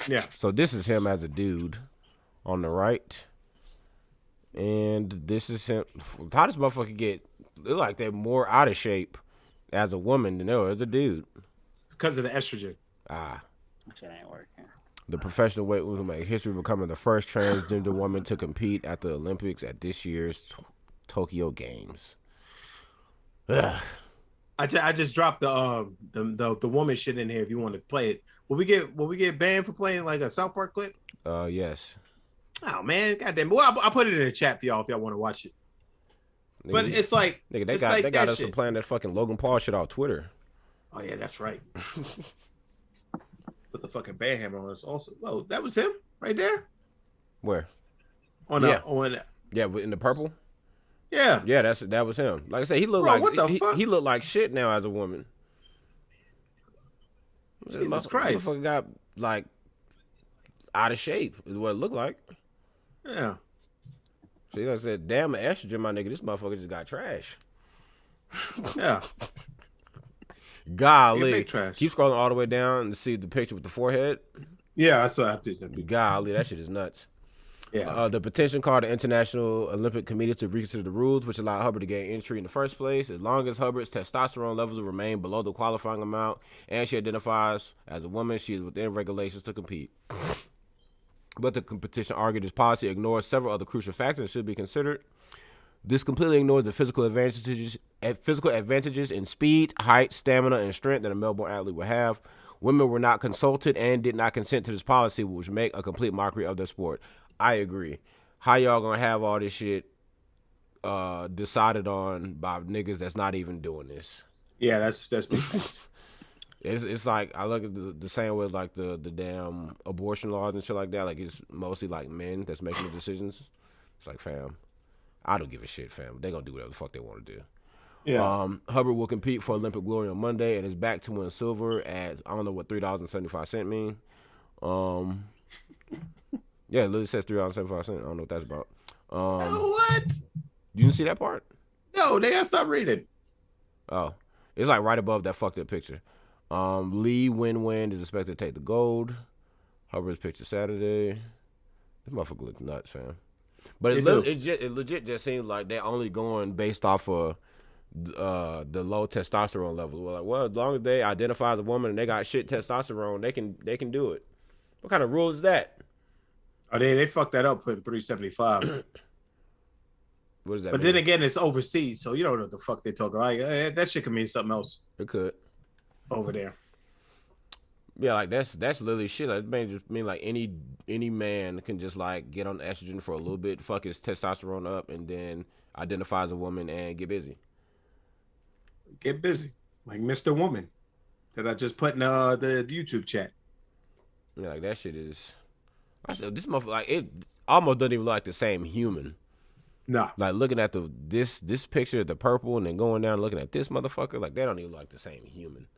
[SPEAKER 1] Yeah.
[SPEAKER 2] So this is him as a dude on the right. And this is him. How does motherfucker get... Look like they're more out of shape as a woman than they are as a dude.
[SPEAKER 1] Because of the estrogen.
[SPEAKER 3] Shit ain't working.
[SPEAKER 2] The professional weight will make history, becoming the first transgender woman to compete at the Olympics at this year's Tokyo Games. Ugh.
[SPEAKER 1] I just dropped the woman shit in here if you want to play it. Will we get banned for playing like a South Park clip?
[SPEAKER 2] Yes.
[SPEAKER 1] Oh man, goddamn. Well, I'll put it in the chat for y'all if y'all want to watch it.
[SPEAKER 2] Nigga,
[SPEAKER 1] but it's like,
[SPEAKER 2] nigga,
[SPEAKER 1] they
[SPEAKER 2] got us for playing that fucking Logan Paul shit off Twitter.
[SPEAKER 1] Oh yeah, that's right. Put the fucking band hammer on us also. Oh, that was him right there.
[SPEAKER 2] Where?
[SPEAKER 1] In
[SPEAKER 2] the purple.
[SPEAKER 1] Yeah,
[SPEAKER 2] that was him. Like I said, he looked he looked like shit now as a woman.
[SPEAKER 1] Jesus Christ,
[SPEAKER 2] motherfucker got like out of shape is what it looked like.
[SPEAKER 1] Yeah.
[SPEAKER 2] See, like I said, damn the estrogen, my nigga. This motherfucker just got trash.
[SPEAKER 1] Yeah.
[SPEAKER 2] Golly. Keep scrolling all the way down and see the picture with the forehead.
[SPEAKER 1] Yeah, I saw that.
[SPEAKER 2] Golly, that shit is nuts.
[SPEAKER 1] Yeah.
[SPEAKER 2] The petition called the International Olympic Committee to reconsider the rules, which allowed Hubbard to gain entry in the first place, as long as Hubbard's testosterone levels remain below the qualifying amount, and she identifies as a woman, she is within regulations to compete. But the petition argued this policy ignores several other crucial factors that should be considered. This completely ignores the physical advantages in speed, height, stamina, and strength that a Melbourne athlete would have. Women were not consulted and did not consent to this policy, which make a complete mockery of their sport. I agree. How y'all gonna have all this shit decided on by niggas that's not even doing this?
[SPEAKER 1] Yeah, that's big facts.
[SPEAKER 2] It's like I look at the same way like the damn abortion laws and shit like that. Like it's mostly like men that's making the decisions. It's like, fam, I don't give a shit, fam. They gonna do whatever the fuck they want to do.
[SPEAKER 1] Yeah.
[SPEAKER 2] Hubbard will compete for Olympic glory on Monday and is back to win silver at I don't know what $3.75 mean. Yeah, it literally says $3.75. I don't know what that's about.
[SPEAKER 1] What?
[SPEAKER 2] You didn't see that part?
[SPEAKER 1] No, they gotta stop reading.
[SPEAKER 2] Oh, it's like right above that fucked up picture. Lee Win-Win is expected to take the gold. Hubbard's picture Saturday. This motherfucker looks nuts, fam. But it legit just seems like they're only going based off of the low testosterone level. We're like, well, as long as they identify as a woman and they got shit testosterone, they can do it. What kind of rule is that?
[SPEAKER 1] Oh, they fucked that up putting 375.
[SPEAKER 2] What does that
[SPEAKER 1] but
[SPEAKER 2] mean?
[SPEAKER 1] then again, it's overseas, so you don't know what the fuck they talking. Like that shit could mean something else.
[SPEAKER 2] It could.
[SPEAKER 1] Over there.
[SPEAKER 2] Yeah, like that's literally shit. Like, it may just mean like any man can just like get on estrogen for a little bit, fuck his testosterone up, and then identify as a woman and get busy.
[SPEAKER 1] Get busy, like Mr. Woman, that I just put in the YouTube chat.
[SPEAKER 2] Yeah, like that shit is. I said this motherfucker like it almost doesn't even look like the same human.
[SPEAKER 1] Nah.
[SPEAKER 2] Like looking at this picture, the purple, and then going down and looking at this motherfucker, like they don't even look like the same human.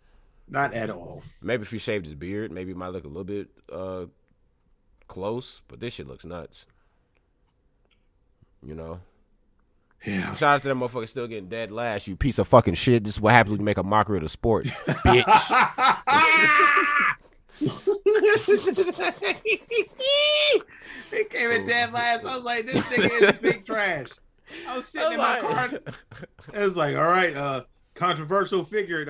[SPEAKER 1] Not at all.
[SPEAKER 2] Maybe if he shaved his beard, maybe it might look a little bit close, but this shit looks nuts. You know?
[SPEAKER 1] Yeah.
[SPEAKER 2] Shout out to that motherfucker still getting dead last, you piece of fucking shit. This is what happens when you make a mockery of the sport, bitch.
[SPEAKER 1] He came in dead last. I was like, this nigga is big trash. I was sitting in my car. It was like, all right, controversial figure.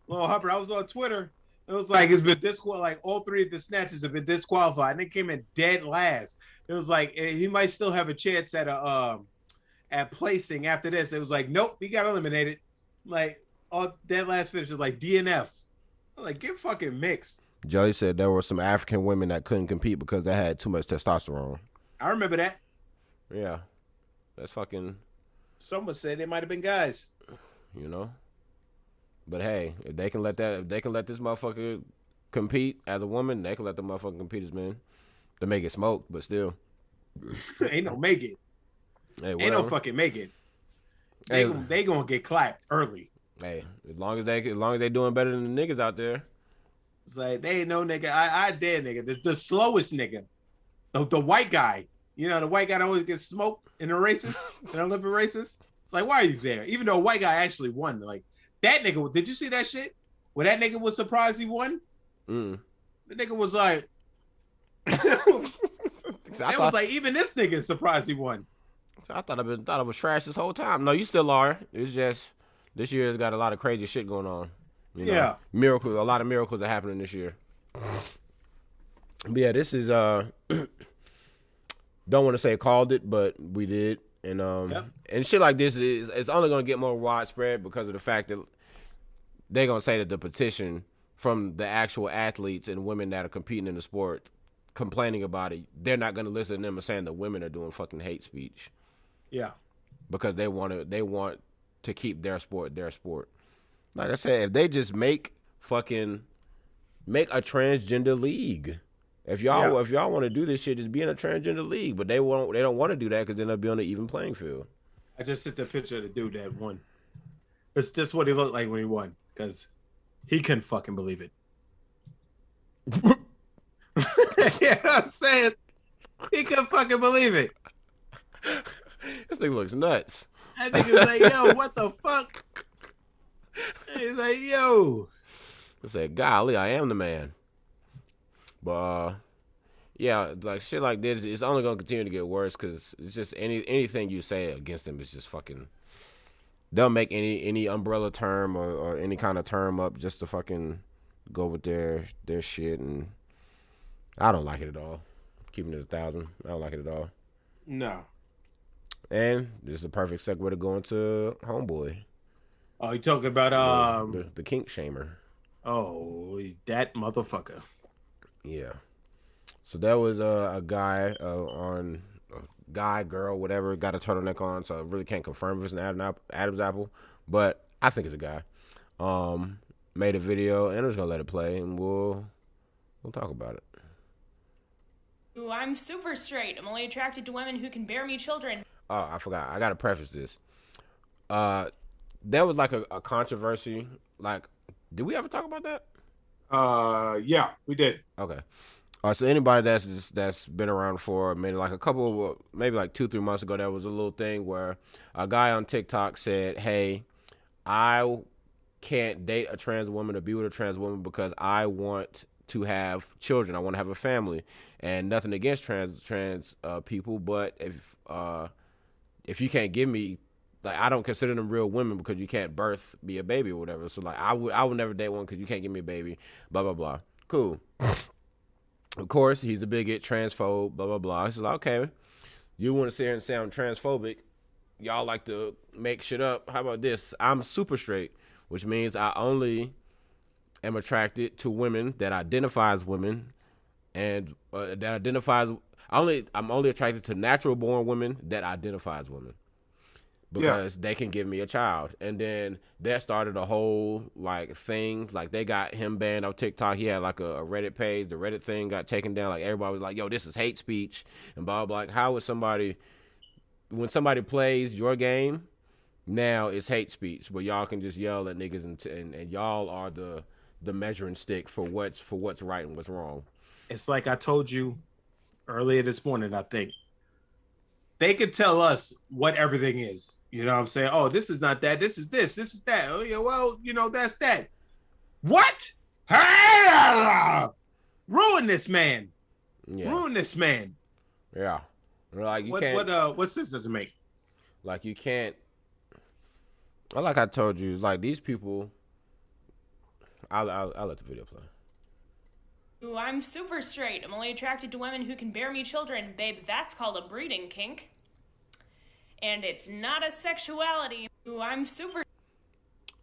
[SPEAKER 1] Lil Hubbard. I was on Twitter. It was like it's been disqualified. Like all three of the snatches have been disqualified, and they came in dead last. It was like he might still have a chance at placing after this. It was like, nope, he got eliminated. Like all dead last finish is like DNF. Like get fucking mixed.
[SPEAKER 2] Jelly said there were some African women that couldn't compete because they had too much testosterone.
[SPEAKER 1] I remember that.
[SPEAKER 2] Yeah, that's fucking.
[SPEAKER 1] Someone said they might have been guys.
[SPEAKER 2] You know. But hey, if they can let this motherfucker compete as a woman, they can let the motherfucker compete as men. They make it smoke, but still.
[SPEAKER 1] Ain't no make it.
[SPEAKER 2] Hey,
[SPEAKER 1] ain't no fucking make it. They gonna get clapped early.
[SPEAKER 2] Hey, as long as they doing better than the niggas out there.
[SPEAKER 1] It's like they ain't no nigga. I dare nigga. The slowest nigga. The white guy. You know, the white guy that always gets smoked in the races, in Olympic races. It's like, why are you there? Even though a white guy actually won. Like that nigga, did you see that shit? Where that nigga was surprised he won? The nigga was like, it was like, even this nigga is surprised he won.
[SPEAKER 2] So I thought I was trash this whole time. No, you still are. It's just this year has got a lot of crazy shit going on. You know?
[SPEAKER 1] Yeah,
[SPEAKER 2] miracles. A lot of miracles are happening this year. But yeah, this is don't want to say called it, but we did, and and shit like this it's only gonna get more widespread because of the fact that they're gonna say that the petition from the actual athletes and women that are competing in the sport complaining about it, they're not gonna listen to them and saying that women are doing fucking hate speech.
[SPEAKER 1] Yeah,
[SPEAKER 2] because they want to keep their sport. Like I said, if they just make a transgender league. If y'all want to do this shit, just be in a transgender league. But they don't want to do that because then they'll be on an even playing field.
[SPEAKER 1] I just sent the picture of the dude that won. It's just what he looked like when he won because he couldn't fucking believe it. Yeah, I'm saying he couldn't fucking believe it.
[SPEAKER 2] This thing looks nuts.
[SPEAKER 1] That nigga's like, yo, what the fuck? He's like, yo.
[SPEAKER 2] I said, golly, I am the man. But Yeah, like shit like this, it's only gonna continue to get worse because it's just anything you say against them is just fucking. They'll make any umbrella term or any kind of term up just to fucking go with their shit, and I don't like it at all. Keeping it 1,000, I don't like it at all.
[SPEAKER 1] No.
[SPEAKER 2] And this is a perfect segue to go into Homeboy.
[SPEAKER 1] Oh, you talking about
[SPEAKER 2] the kink shamer?
[SPEAKER 1] Oh, that motherfucker.
[SPEAKER 2] Yeah. So that was a guy on guy, girl, whatever, got a turtleneck on. So I really can't confirm if it's an Adam's apple, but I think it's a guy. Made a video, and I'm just gonna let it play, and we'll talk about it.
[SPEAKER 8] Ooh, I'm super straight. I'm only attracted to women who can bear me children.
[SPEAKER 2] Oh, I forgot. I gotta preface this. There was like a controversy. Like, did we ever talk about that?
[SPEAKER 1] Yeah, we did.
[SPEAKER 2] Okay. So anybody that's been around for maybe like maybe like 2-3 months ago, there was a little thing where a guy on TikTok said, "Hey, I can't date a trans woman or be with a trans woman because I want to have children. I want to have a family, and nothing against trans people, but if you can't give me, like, I don't consider them real women because you can't birth me a baby or whatever. So like I would never date one because you can't give me a baby. Blah blah blah. Cool." Of course, he's a bigot, transphobe, blah, blah, blah. He's like, okay, you want to sit here and say I'm transphobic. Y'all like to make shit up. How about this? I'm super straight, which means I only am attracted to women that identify as women and I'm only attracted to natural born women that identify as women. Because they can give me a child. And then that started a whole like thing. Like they got him banned on TikTok. He had like a Reddit page. The Reddit thing got taken down. Like everybody was like, yo, this is hate speech and blah blah. Like, how would when somebody plays your game, now it's hate speech, where y'all can just yell at niggas and y'all are the measuring stick for what's right and what's wrong.
[SPEAKER 1] It's like I told you earlier this morning, I think. They could tell us what everything is. You know what I'm saying? Oh, this is not that. This is this. This is that. Oh, yeah, well, that's that. What? Ruin this man.
[SPEAKER 2] Yeah.
[SPEAKER 1] Ruin this man.
[SPEAKER 2] Yeah. Like you can't.
[SPEAKER 1] What sense does it make?
[SPEAKER 2] Like you can't. Like I told you, like these people. I'll let the video play.
[SPEAKER 8] Ooh, I'm super straight. I'm only attracted to women who can bear me children. Babe, that's called a breeding kink. And it's not a sexuality. Ooh, I'm super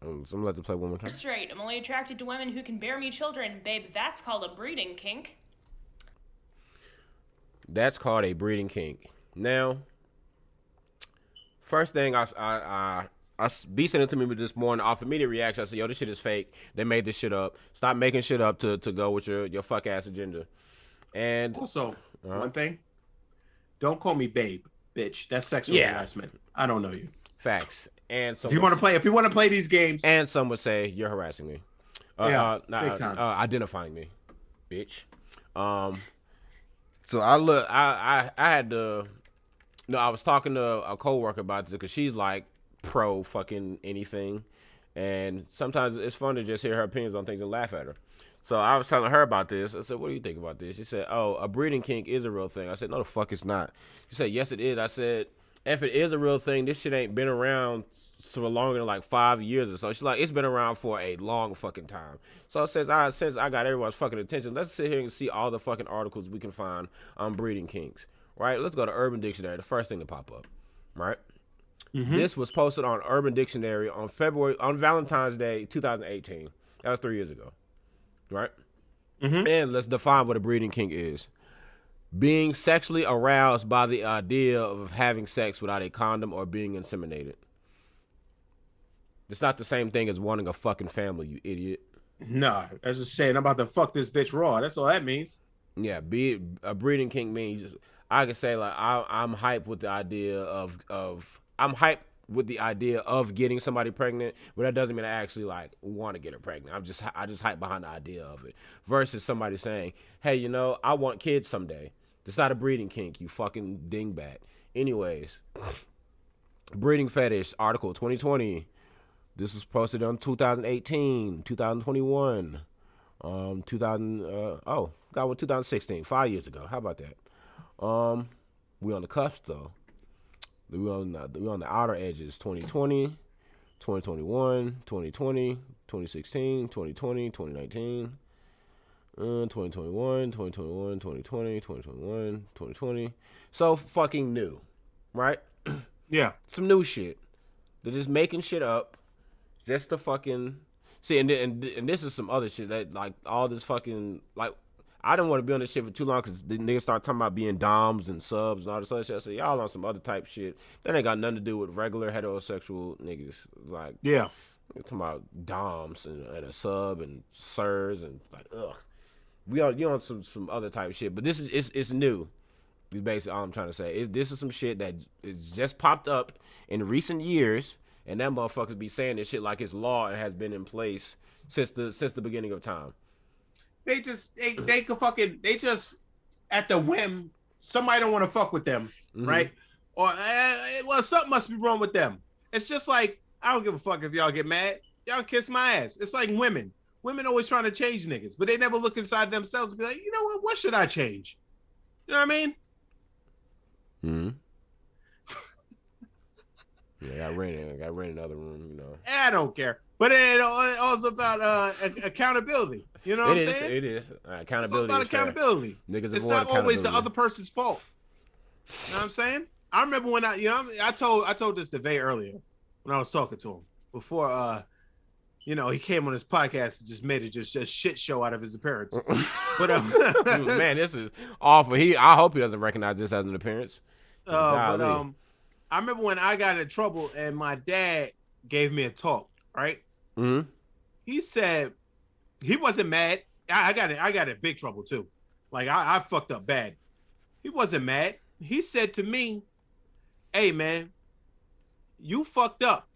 [SPEAKER 2] So I'm gonna let it play one more time.
[SPEAKER 8] straight. I'm only attracted to women who can bear me children. Babe, that's called a breeding kink.
[SPEAKER 2] That's called a breeding kink. Now, first thing I B sent it to me this morning off immediate reaction. I said, yo, this shit is fake. They made this shit up. Stop making shit up to go with your fuck ass agenda. And
[SPEAKER 1] also, one thing, don't call me babe, bitch. That's sexual harassment. I don't know you.
[SPEAKER 2] Facts. And
[SPEAKER 1] if you want to play these games,
[SPEAKER 2] and some would say you're harassing me.
[SPEAKER 1] Big time.
[SPEAKER 2] Identifying me, bitch. So I had to. No, I was talking to a coworker about this because she's like pro fucking anything, and sometimes it's fun to just hear her opinions on things and laugh at her. So I was telling her about this. I said, what do you think about this? She said, oh, a breeding kink is a real thing. I said, no, the fuck it's not. She said, yes, it is. I said, if it is a real thing, this shit ain't been around for longer than like 5 years or so. She's like, it's been around for a long fucking time. So since I got everyone's fucking attention, let's sit here and see all the fucking articles we can find on breeding kinks. Right? Let's go to Urban Dictionary, the first thing to pop up. Right? Mm-hmm. This was posted on Urban Dictionary on Valentine's Day 2018. That was 3 years ago. Right? Mm-hmm. And let's define what a breeding kink is. Being sexually aroused by the idea of having sex without a condom or being inseminated. It's not the same thing as wanting a fucking family, you idiot.
[SPEAKER 1] Nah, that's just saying I'm about to fuck this bitch raw. That's all that means.
[SPEAKER 2] Yeah, a breeding kink means I could say like I'm hyped with the idea of getting somebody pregnant, but that doesn't mean I actually like want to get her pregnant. I just hype behind the idea of it. Versus somebody saying, hey, I want kids someday. It's not a breeding kink, you fucking dingbat. Anyways, breeding fetish article 2020. This was posted on 2018, 2021. Got one 2016, 5 years ago. How about that? We on the cusp though. We on the outer edges. 2020, 2021, 2020, 2016, 2020, 2019. 2021, 2021, 2020, 2021, 2020. So fucking new, right?
[SPEAKER 1] Yeah.
[SPEAKER 2] Some new shit. They're just making shit up, just to fucking see. And this is some other shit that like all this fucking like. I didn't want to be on this shit for too long because the niggas start talking about being doms and subs and all this other shit. I said, y'all on some other type shit. That ain't got nothing to do with regular heterosexual niggas. Like,
[SPEAKER 1] yeah.
[SPEAKER 2] You're talking about doms and a sub and sirs and like, ugh. You on some other type of shit. But this is, it's new. Is basically all I'm trying to say. This is some shit that is just popped up in recent years. And that motherfuckers be saying this shit like it's law and has been in place since the beginning of time.
[SPEAKER 1] They just they just at the whim. Somebody don't want to fuck with them, right? Or well, something must be wrong with them. It's just like I don't give a fuck if y'all get mad. Y'all kiss my ass. It's like women. Women always trying to change niggas, but they never look inside themselves and be like, you know what? What should I change? You know what I mean?
[SPEAKER 2] Yeah, I got rent in another room. You know.
[SPEAKER 1] I don't care. But it also about accountability. You know what I'm saying?
[SPEAKER 2] It is. Accountability.
[SPEAKER 1] It's all about accountability.
[SPEAKER 2] Niggas
[SPEAKER 1] it's not always the other person's fault. You know what I'm saying? I remember when I told this to Vay earlier when I was talking to him before he came on his podcast and just made it just a shit show out of his appearance. But
[SPEAKER 2] man, this is awful. I hope he doesn't recognize this as an appearance.
[SPEAKER 1] I remember when I got in trouble and my dad gave me a talk, right?
[SPEAKER 2] Mm-hmm.
[SPEAKER 1] He said he wasn't mad. I got in big trouble too. Like I fucked up bad. He wasn't mad. He said to me, "Hey man, you fucked up.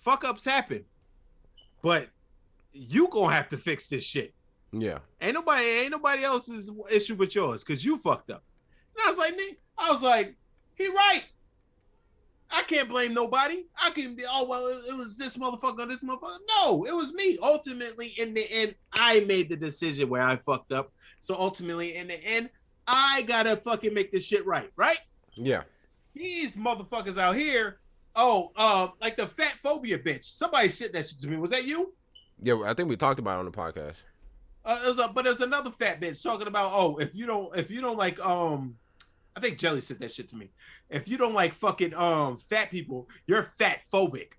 [SPEAKER 1] Fuck ups happen. But you gonna have to fix this shit.
[SPEAKER 2] Yeah.
[SPEAKER 1] Ain't nobody else's issue but yours because you fucked up." And I was like, he right. I can't blame nobody. I can be, it was this motherfucker or this motherfucker. No, it was me. Ultimately, in the end, I made the decision where I fucked up. So ultimately, in the end, I gotta fucking make this shit right, right?
[SPEAKER 2] Yeah.
[SPEAKER 1] These motherfuckers out here, like the fat phobia bitch. Somebody said that shit to me. Was that you?
[SPEAKER 2] Yeah, I think we talked about it on the podcast.
[SPEAKER 1] But there's another fat bitch talking about, if you don't like, I think Jelly said that shit to me. If you don't like fucking fat people, you're fat phobic.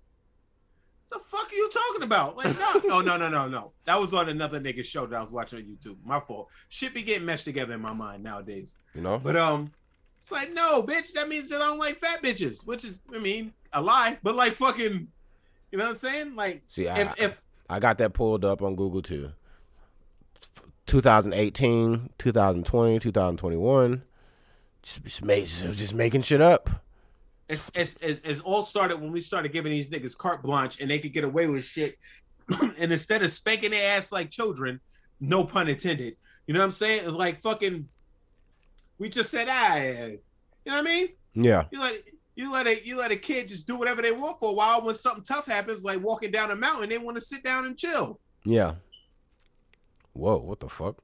[SPEAKER 1] The fuck are you talking about? Like, no. That was on another nigga show that I was watching on YouTube. My fault. Shit be getting meshed together in my mind nowadays.
[SPEAKER 2] You know?
[SPEAKER 1] But it's like, no, bitch, that means that I don't like fat bitches, which is, I mean, a lie, but like fucking, you know what I'm saying? Like,
[SPEAKER 2] see, I got that pulled up on Google too. 2018, 2020, 2021. Just making shit up.
[SPEAKER 1] It's all started when we started giving these niggas carte blanche and they could get away with shit. And instead of spanking their ass like children, no pun intended, you know what I'm saying? It's like fucking, we just said, you know what I mean?
[SPEAKER 2] Yeah.
[SPEAKER 1] You let a kid just do whatever they want for a while. When something tough happens, like walking down a mountain, they want to sit down and chill.
[SPEAKER 2] Yeah. Whoa, what the fuck?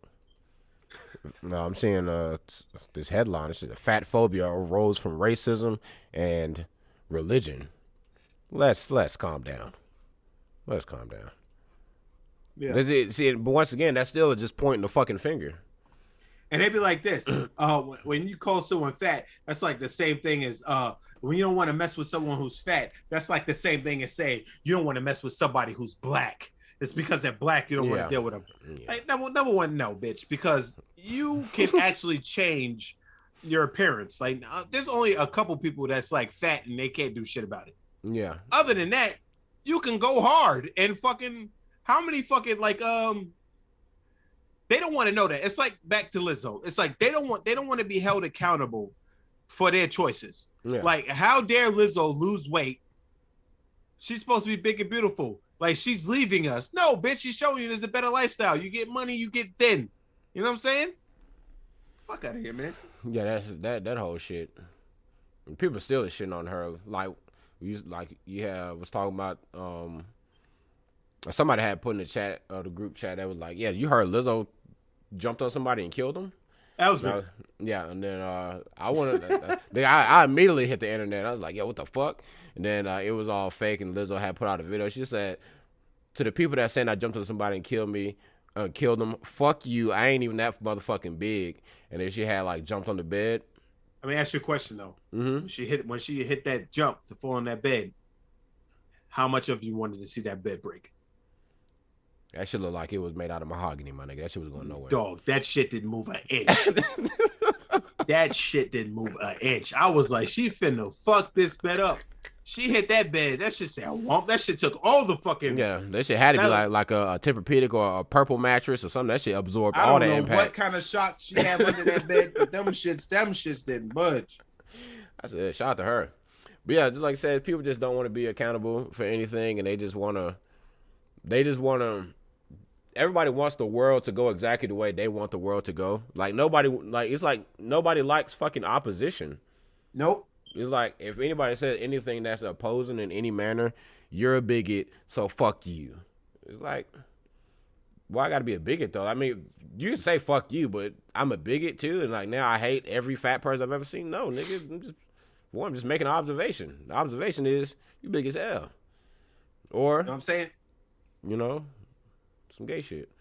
[SPEAKER 2] No, I'm seeing this headline. It's fat phobia arose from racism and religion. Let's calm down. Let's calm down. Yeah. But once again, that's still just pointing the fucking finger.
[SPEAKER 1] And they'd be like this. When you call someone fat, that's like the same thing as when you don't want to mess with someone who's fat. That's like the same thing as saying you don't want to mess with somebody who's black. It's because they're black, you don't want to deal with them. Yeah. Like, number one, no, bitch, because you can actually change your appearance. Like, there's only a couple people that's like fat and they can't do shit about it.
[SPEAKER 2] Yeah.
[SPEAKER 1] Other than that, you can go hard and fucking, how many fucking like, they don't want to know that. It's like back to Lizzo. It's like they don't want to be held accountable for their choices. Yeah. Like, how dare Lizzo lose weight? She's supposed to be big and beautiful. Like, she's leaving us. No, bitch, she's showing you there's a better lifestyle. You get money, you get thin. You know what I'm saying? Fuck out of here, man.
[SPEAKER 2] Yeah, that whole shit. And people still shitting on her. Like, was talking about Somebody had put in the chat, the group chat, that was like, yeah, you heard Lizzo jumped on somebody and killed him?
[SPEAKER 1] That was me.
[SPEAKER 2] Yeah, and then I wanted, I immediately hit the internet. I was like, yo, what the fuck? And then it was all fake, and Lizzo had put out a video. She said, to the people that saying I jumped on somebody and killed them, fuck you. I ain't even that motherfucking big. And then she had like jumped on the bed.
[SPEAKER 1] Let me ask you a question though.
[SPEAKER 2] Mm-hmm.
[SPEAKER 1] When she hit that jump to fall on that bed, how much of you wanted to see that bed break?
[SPEAKER 2] That shit looked like it was made out of mahogany, my nigga. That shit was going nowhere.
[SPEAKER 1] Dog, that shit didn't move an inch. That shit didn't move an inch. I was like, she finna fuck this bed up. She hit that bed. That shit said womp. That shit took all the fucking.
[SPEAKER 2] Yeah, that shit had to be like a Tempur-Pedic or a purple mattress or something. That shit absorbed all the impact. I don't know what
[SPEAKER 1] kind of shock she had under that bed, but them shits didn't budge.
[SPEAKER 2] That's it. Shout out to her. But yeah, just like I said, people just don't want to be accountable for anything, and they just want to. Everybody wants the world to go exactly the way they want the world to go. It's like nobody likes fucking opposition.
[SPEAKER 1] Nope.
[SPEAKER 2] It's like if anybody says anything that's opposing in any manner, you're a bigot, so fuck you. It's like, why I gotta be a bigot though? I mean, you can say fuck you, but I'm a bigot too, and like now I hate every fat person I've ever seen. No, nigga, I'm just making an observation. The observation is you big as hell. Or,
[SPEAKER 1] you know what I'm saying?
[SPEAKER 2] You know, some gay shit.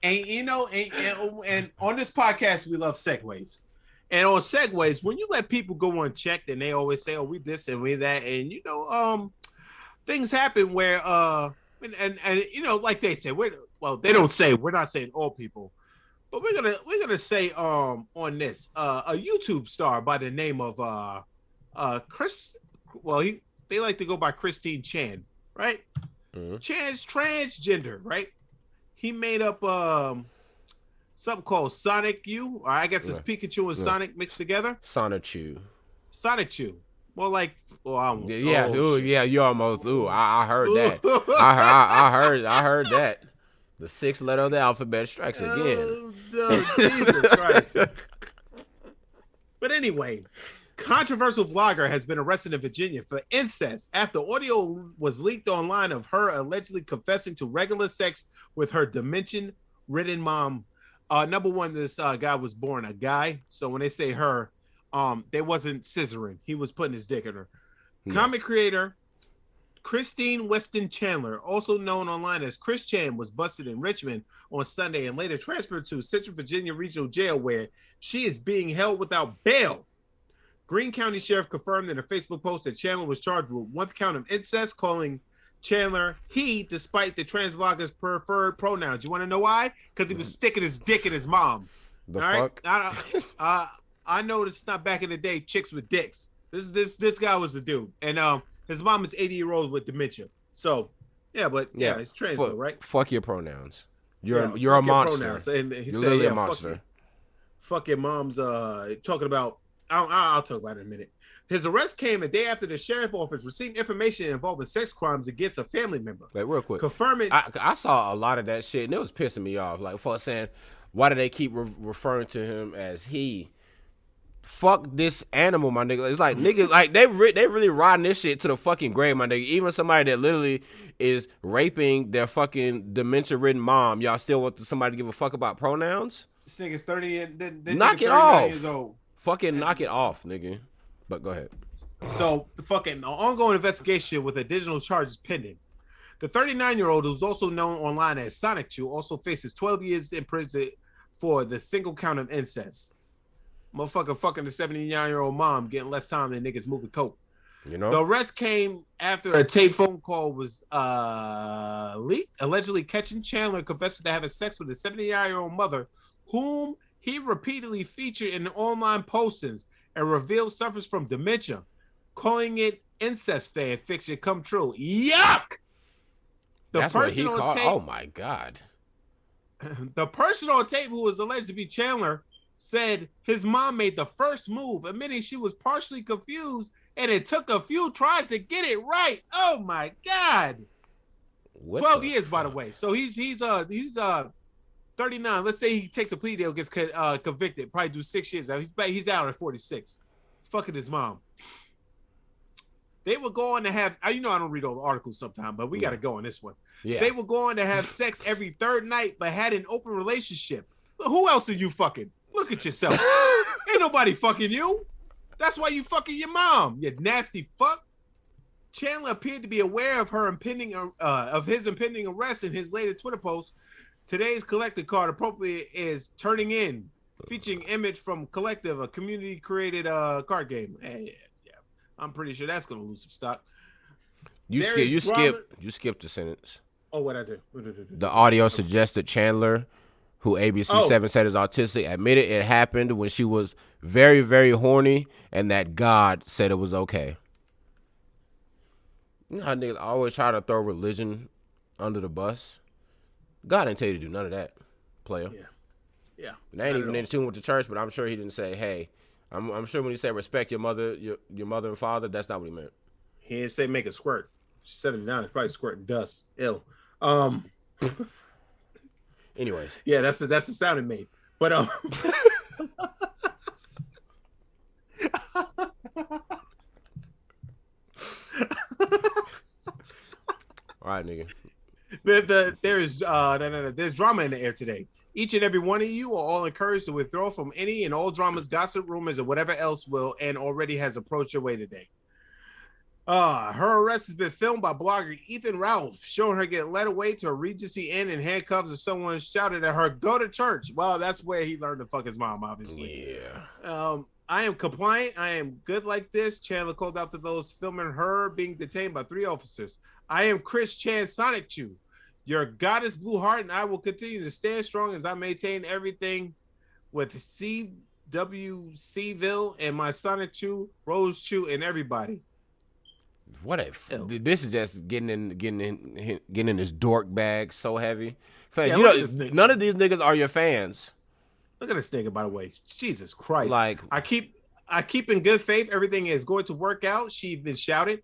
[SPEAKER 1] And you know, and on this podcast we love segues. And on segues, when you let people go unchecked and they always say, "Oh, we this and we that," and you know, things happen where and you know, like they say, they don't say, we're not saying all people, but we're gonna say on this a YouTube star by the name of Chris. Well, they like to go by Christine Chan, right? Mm-hmm. Chan's transgender, right? He made up something called Sonic U, or I guess it's Pikachu and Sonic mixed together.
[SPEAKER 2] Sonic Chew.
[SPEAKER 1] Well, like, almost.
[SPEAKER 2] Yeah, you almost. I heard that. I heard that. The 6th letter of the alphabet strikes again.
[SPEAKER 1] Oh, Jesus Christ. But anyway, controversial vlogger has been arrested in Virginia for incest after audio was leaked online of her allegedly confessing to regular sex with her dementia-ridden mom. Number one, this guy was born a guy, so when they say her, they wasn't scissoring. He was putting his dick in her. Yeah. Comic creator Christine Weston Chandler, also known online as Chris Chan, was busted in Richmond on Sunday and later transferred to Central Virginia Regional Jail, where she is being held without bail. Greene County Sheriff confirmed in a Facebook post that Chandler was charged with 1 count of incest, calling Chandler he, despite the trans vlogger's preferred pronouns. You want to know why? Because he was sticking his dick in his mom.
[SPEAKER 2] The fuck?
[SPEAKER 1] Right? I know it's not back in the day chicks with dicks. This guy was the dude, and his mom is 80-year-old with dementia. So yeah, but yeah, it's trans though, right?
[SPEAKER 2] Fuck your pronouns. You're a monster.
[SPEAKER 1] And he
[SPEAKER 2] you're
[SPEAKER 1] said,
[SPEAKER 2] literally a monster.
[SPEAKER 1] Fuck your mom's. Talking about. I'll talk about it in a minute. His arrest came a day after the sheriff office received information involving sex crimes against a family member.
[SPEAKER 2] Wait, real quick.
[SPEAKER 1] Confirming.
[SPEAKER 2] I saw a lot of that shit, and it was pissing me off. Like, for saying, why do they keep referring to him as he? Fuck this animal, my nigga. It's like, nigga, like, they really riding this shit to the fucking grave, my nigga. Even somebody that literally is raping their fucking dementia-ridden mom, y'all still want somebody to give a fuck about pronouns?
[SPEAKER 1] This nigga's 30 and
[SPEAKER 2] knock it off. Years old. Fucking knock it off, nigga. But go ahead.
[SPEAKER 1] So the fucking ongoing investigation with additional charges pending. The 39-year-old, who's also known online as Sonic Chew, also faces 12 years in prison for the single count of incest. Motherfucker fucking the 79-year-old mom getting less time than niggas moving coke.
[SPEAKER 2] You know?
[SPEAKER 1] The arrest came after a taped phone call was leaked, allegedly catching Chandler confessing to having sex with his 79-year-old mother, whom he repeatedly featured in online postings and revealed suffers from dementia, calling it incest fan fiction come true. Yuck!
[SPEAKER 2] That's what he called. Oh my God.
[SPEAKER 1] The person on tape who was alleged to be Chandler said his mom made the first move, admitting she was partially confused and it took a few tries to get it right. Oh my God. 12 years, by the way. So he's 39. Let's say he takes a plea deal, gets convicted, probably do 6 years. He's out at 46. Fucking his mom. They would go on to have, you know, I don't read all the articles sometimes, but we got to go on this one.
[SPEAKER 2] Yeah.
[SPEAKER 1] They would go on to have sex every third night, but had an open relationship. Who else are you fucking? Look at yourself. Ain't nobody fucking you. That's why you fucking your mom, you nasty fuck. Chandler appeared to be aware of his impending arrest in his latest Twitter post. Today's collector card appropriate is turning in, featuring image from Collective, a community-created card game. Yeah, I'm pretty sure that's gonna lose some stock.
[SPEAKER 2] You skipped the sentence.
[SPEAKER 1] Oh, what I do?
[SPEAKER 2] The audio suggests that Chandler, who ABC7 said is autistic, admitted it happened when she was very, very horny, and that God said it was okay. You know how niggas always try to throw religion under the bus? God didn't tell you to do none of that, player.
[SPEAKER 1] Yeah.
[SPEAKER 2] And they ain't even in tune with the church, but I'm sure he didn't say, hey, I'm sure when he said respect your mother, your mother and father, that's not what he meant.
[SPEAKER 1] He didn't say make a squirt. She's 79, it's probably squirting dust. Ill.
[SPEAKER 2] Anyways.
[SPEAKER 1] Yeah, that's the sound it made. But
[SPEAKER 2] All right, nigga.
[SPEAKER 1] There's drama in the air today. Each and every one of you are all encouraged to withdraw from any and all dramas, gossip, rumors, or whatever else will and already has approached your way today. Her arrest has been filmed by blogger Ethan Ralph, showing her get led away to a Regency Inn in handcuffs as someone shouted at her, "Go to church." Well, that's where he learned to fuck his mom, obviously.
[SPEAKER 2] Yeah.
[SPEAKER 1] I am compliant. I am good like this. Chandler called out to those filming her being detained by 3 officers. I am Chris Chan Sonic Chew, your goddess blue heart, and I will continue to stand strong as I maintain everything with CWCville and my Sonic Chew, Rose Chew, and everybody.
[SPEAKER 2] What this is just getting in this dork bag so heavy. Fam, none of these niggas are your fans.
[SPEAKER 1] Look at this nigga, by the way. Jesus Christ.
[SPEAKER 2] Like,
[SPEAKER 1] I keep in good faith. Everything is going to work out. She even shouted,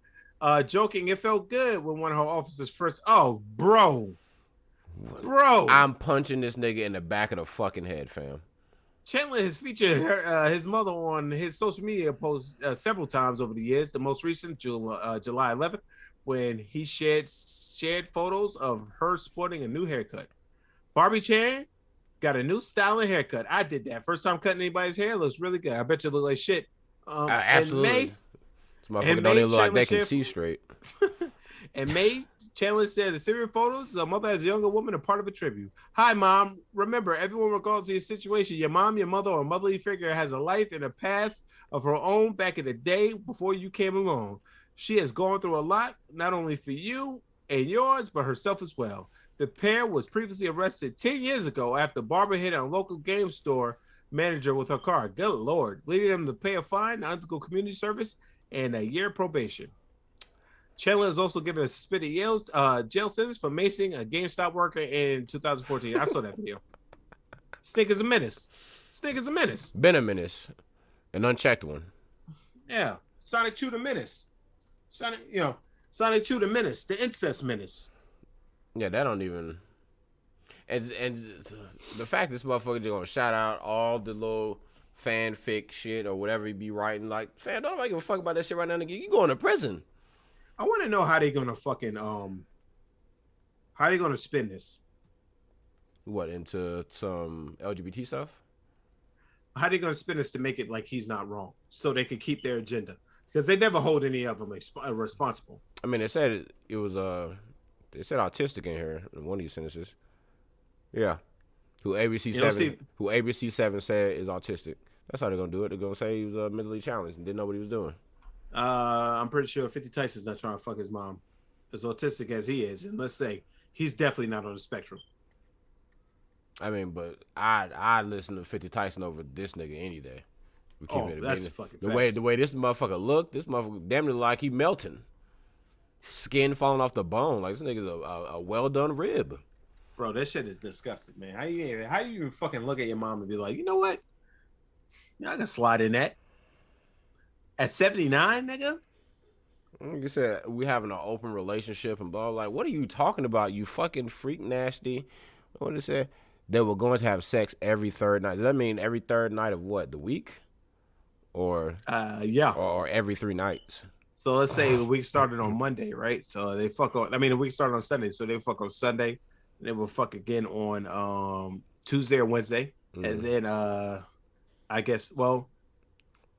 [SPEAKER 1] joking. It felt good when one of her officers first. Oh, bro.
[SPEAKER 2] I'm punching this nigga in the back of the fucking head, fam.
[SPEAKER 1] Chandler has featured his mother on his social media posts several times over the years. The most recent, July 11th, when he shared photos of her sporting a new haircut. Barbie Chan got a new style of haircut. I did that. First time cutting anybody's hair. Looks really good. I bet you look like shit.
[SPEAKER 2] Absolutely. This motherfucker don't even look like they can see straight.
[SPEAKER 1] In May, Chandler said the serial photos, a mother as a younger woman, are part of a tribute. Hi, Mom. Remember, everyone, regardless of your situation, your mom, your mother, or motherly figure has a life and a past of her own back in the day before you came along. She has gone through a lot, not only for you and yours, but herself as well. The pair was previously arrested 10 years ago after Barbara hit a local game store manager with her car. Good Lord. Leading them to pay a fine, undergo community service, and a year probation. Chandler is also given a suspended jail sentence for macing a GameStop worker in 2014. I saw that video. Snake is a menace.
[SPEAKER 2] Been a menace. An unchecked one.
[SPEAKER 1] Yeah. Sonic Chew the menace. Sonic Chew the menace. The incest menace.
[SPEAKER 2] Yeah, that don't even... And the fact this motherfucker just gonna shout out all the little fanfic shit or whatever he be writing, like, fam, don't nobody give a fuck about that shit right now, nigga. You going to prison.
[SPEAKER 1] I want to know how they gonna fucking how they gonna spin this.
[SPEAKER 2] What, into some LGBT stuff?
[SPEAKER 1] How they gonna spin this to make it like he's not wrong, so they can keep their agenda, because they never hold any of them responsible.
[SPEAKER 2] I mean, they said it was they said autistic in here in one of these sentences. Yeah, who ABC7 said is autistic. That's how they're gonna do it. They're gonna say he was mentally challenged and didn't know what he was doing.
[SPEAKER 1] I'm pretty sure 50 Tyson's not trying to fuck his mom, as autistic as he is, and let's say he's definitely not on the spectrum.
[SPEAKER 2] I mean, but I listen to 50 Tyson over this nigga any day.
[SPEAKER 1] That's fucking
[SPEAKER 2] the way this motherfucker look, this motherfucker damn near like he melting, skin falling off the bone. Like, this nigga's a well done rib.
[SPEAKER 1] Bro, that shit is disgusting, man. How you even fucking look at your mom and be like, you know what? I can slide in that. At 79, nigga?
[SPEAKER 2] Like I said, we having an open relationship and blah, blah. Like, what are you talking about, you fucking freak nasty? What did it say? They were going to have sex every third night. Does that mean every third night of what, the week? Or
[SPEAKER 1] yeah.
[SPEAKER 2] Or every 3 nights?
[SPEAKER 1] So let's say the week started on Monday, right? So they fuck on. I mean, the week started on Sunday, so they fuck on Sunday. And they will fuck again on Tuesday or Wednesday, and then I guess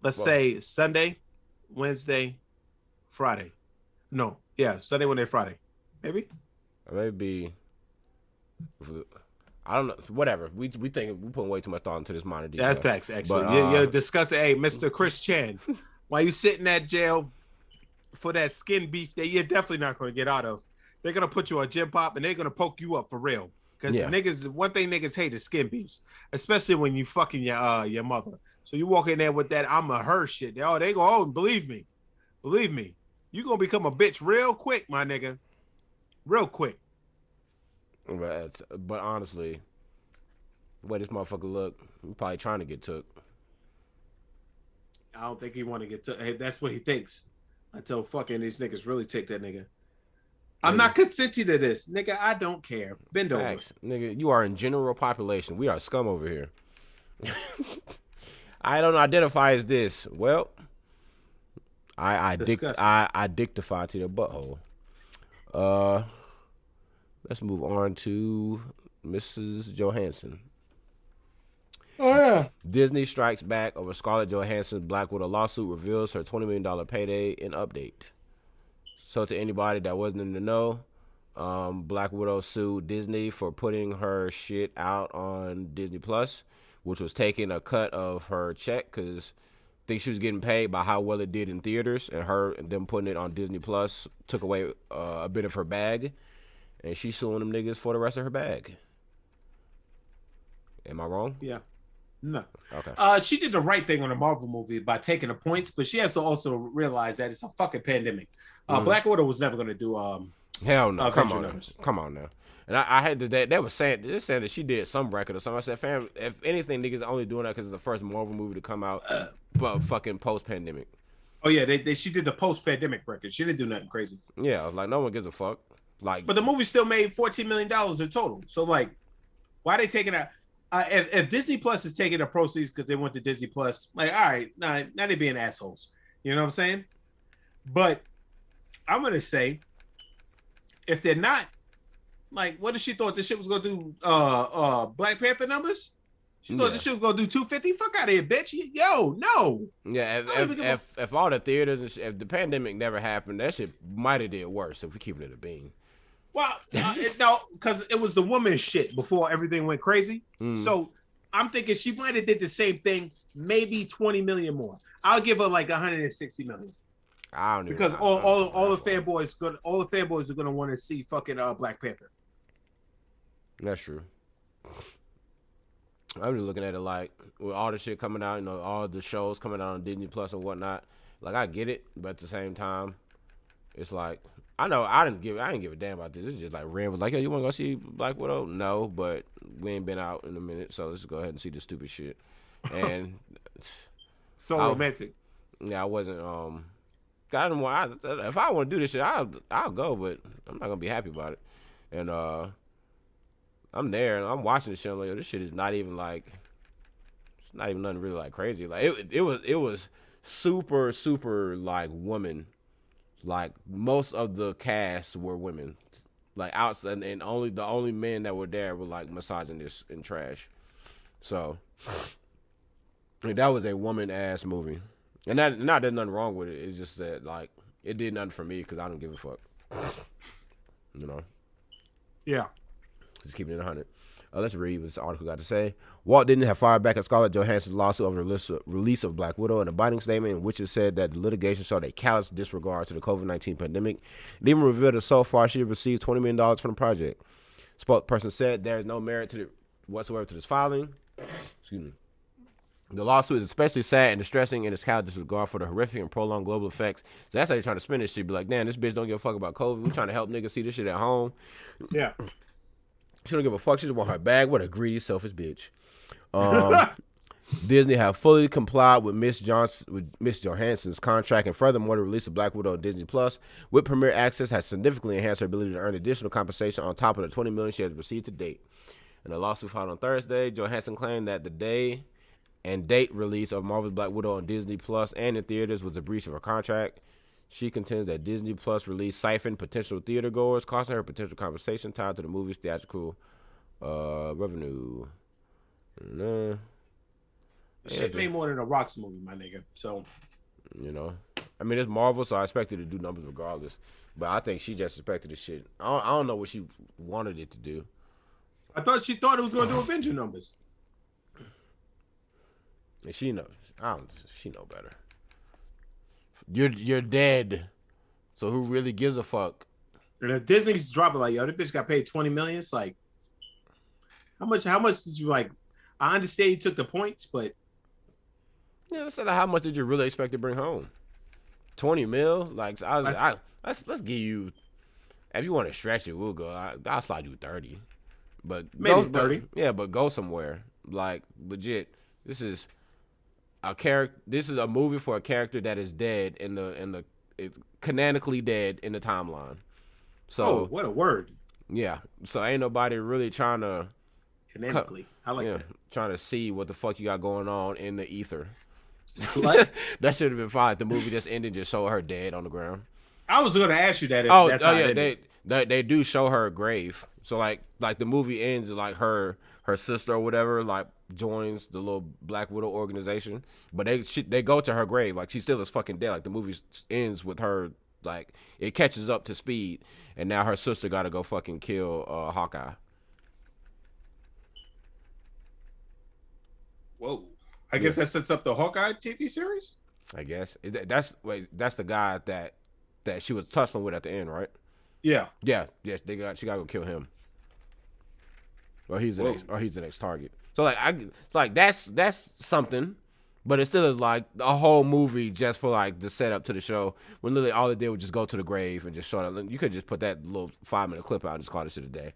[SPEAKER 1] let's say Sunday, Wednesday, Friday. No, yeah, Sunday, Wednesday, Friday, maybe.
[SPEAKER 2] Maybe. I don't know. Whatever. We think we putting way too much thought into this minor detail.
[SPEAKER 1] That's facts, actually. But, you're discussing. Hey, Mr. Chris Chan, while you sitting at jail for that skin beef that you're definitely not going to get out of, they're gonna put you on gym pop and they're gonna poke you up for real. Because niggas, one thing niggas hate is skin beefs, especially when you fucking your mother. So you walk in there with that I'm a her shit. They go, believe me, you gonna become a bitch real quick, my nigga, real quick.
[SPEAKER 2] But honestly, the way this motherfucker look, he probably trying to get took.
[SPEAKER 1] I don't think he want to get took. Hey, that's what he thinks. Until fucking these niggas really take that nigga. I'm not consenting to this, nigga. I don't care. Bend
[SPEAKER 2] Facts. Over, nigga. You are in general population. We are scum over here. I don't identify as this. Well, I dictify to the butthole. Let's move on to Mrs. Johansson.
[SPEAKER 1] Oh yeah.
[SPEAKER 2] Disney strikes back over Scarlett Johansson's Black Widow lawsuit, reveals her $20 million payday in update. So to anybody that wasn't in the know, Black Widow sued Disney for putting her shit out on Disney Plus, which was taking a cut of her check because I think she was getting paid by how well it did in theaters, and them putting it on Disney Plus took away a bit of her bag, and she's suing them niggas for the rest of her bag. Am I wrong?
[SPEAKER 1] Yeah. No.
[SPEAKER 2] Okay.
[SPEAKER 1] She did the right thing on a Marvel movie by taking the points, but she has to also realize that it's a fucking pandemic. Black Widow was never going to do
[SPEAKER 2] hell no. Come on now. And I had to they were saying that she did some record or something. I said, fam, if anything, niggas only doing that because it's the first Marvel movie to come out fucking post-pandemic.
[SPEAKER 1] Oh yeah, she did the post-pandemic record. She didn't do nothing crazy.
[SPEAKER 2] Yeah, like no one gives a fuck. Like,
[SPEAKER 1] but the movie still made $14 million in total. So like, why are they taking that? If Disney Plus is taking the proceeds because they went to Disney Plus, like, all right, now they being assholes. You know what I'm saying? But I'm gonna say, if they're not, like, what if she thought this shit was gonna do Black Panther numbers? She thought this shit was gonna do 250. Fuck out of here, bitch. Yo, no.
[SPEAKER 2] Yeah, if all the theaters and if the pandemic never happened, that shit might have did worse if we keeping it a bean.
[SPEAKER 1] Well, no, because it was the woman shit before everything went crazy. So I'm thinking she might have did the same thing, maybe 20 million more. I'll give her like 160 million.
[SPEAKER 2] I don't know.
[SPEAKER 1] Because all the fanboys are gonna want to see fucking Black Panther.
[SPEAKER 2] That's true. I'm just looking at it like with all the shit coming out, all the shows coming out on Disney Plus and whatnot. Like I get it, but at the same time, it's like I know I didn't give a damn about this. It's just like Ren was like, "Yo, you want to go see Black Widow?" No, but we ain't been out in a minute, so let's go ahead and see this stupid shit. And
[SPEAKER 1] so romantic.
[SPEAKER 2] Yeah, I wasn't. I didn't want. If I want to do this shit, I'll go, but I'm not gonna be happy about it. And I'm there and I'm watching the show. I'm like, this shit is not even like. It's not even nothing really like crazy. Like it was super like woman. Like most of the cast were women, like outside, and only the only men that were there were like misogynist and trash. So I mean, that was a woman ass movie, and there's nothing wrong with it. It's just that like it did nothing for me because I don't give a fuck.
[SPEAKER 1] Yeah.
[SPEAKER 2] Just keeping it 100. Let's read what this article got to say. Walt Disney have fired back at Scarlett Johansson's lawsuit over the release of Black Widow in a binding statement in which it said that the litigation showed a callous disregard to the COVID-19 pandemic. It even revealed that so far she had received $20 million from the project. Spokesperson said there is no merit whatsoever to this filing. Excuse me. The lawsuit is especially sad and distressing in its callous disregard for the horrific and prolonged global effects. So that's how they're trying to spin this shit. Be like, damn, this bitch don't give a fuck about COVID. We're trying to help niggas see this shit at home.
[SPEAKER 1] Yeah.
[SPEAKER 2] She don't give a fuck. She just want her bag. What a greedy, selfish bitch. Disney have fully complied with Miss Johansson's contract, and furthermore, the release of Black Widow on Disney Plus with Premier Access has significantly enhanced her ability to earn additional compensation on top of the $20 million she has received to date. In a lawsuit filed on Thursday, Johansson claimed that the day and date release of Marvel's Black Widow on Disney Plus and in theaters was a breach of her contract. She contends that Disney Plus release siphoned potential theater goers, costing her potential compensation tied to the movie's theatrical revenue.
[SPEAKER 1] Shit made more than a Rocks movie, my nigga. So,
[SPEAKER 2] you know, I mean, it's Marvel, so I expect it to do numbers regardless. But I think she just expected the shit. I don't know what she wanted it to do.
[SPEAKER 1] I thought she thought it was going to do Avenger numbers.
[SPEAKER 2] And she knows. She know better. You're dead. So who really gives a fuck?
[SPEAKER 1] And if Disney's dropping like, yo, this bitch got paid $20 million, it's like, how much did you like? I understand you took the points, but
[SPEAKER 2] yeah, let's say like, how much did you really expect to bring home? 20 mil? Like let's give you. If you want to stretch it, we'll go. I'll slide you 30, but
[SPEAKER 1] maybe 30.
[SPEAKER 2] But go somewhere. Like legit. This is a character. This is a movie for a character that is dead it's canonically dead in the timeline. So
[SPEAKER 1] what a word.
[SPEAKER 2] Yeah. So ain't nobody really trying to
[SPEAKER 1] canonically. I like that.
[SPEAKER 2] Trying to see what the fuck you got going on in the ether.
[SPEAKER 1] Slut.
[SPEAKER 2] That should have been fine. The movie just ended, just show her dead on the ground.
[SPEAKER 1] I was going to ask you that.
[SPEAKER 2] They do show her grave. So like the movie ends like her sister or whatever like joins the little Black Widow organization, but they go to her grave like she still is fucking dead. Like the movie ends with her like it catches up to speed, and now her sister got to go fucking kill Hawkeye.
[SPEAKER 1] Whoa. I guess that sets up the Hawkeye TV series?
[SPEAKER 2] I guess. That's the guy that she was tussling with at the end, right?
[SPEAKER 1] Yeah.
[SPEAKER 2] Yeah. Yes, she gotta go kill him. Or he's the next target. So like that's something, but it still is like a whole movie just for like the setup to the show. When literally all it did was just go to the grave and just show it. You could just put that little 5-minute clip out and just call this shit a day.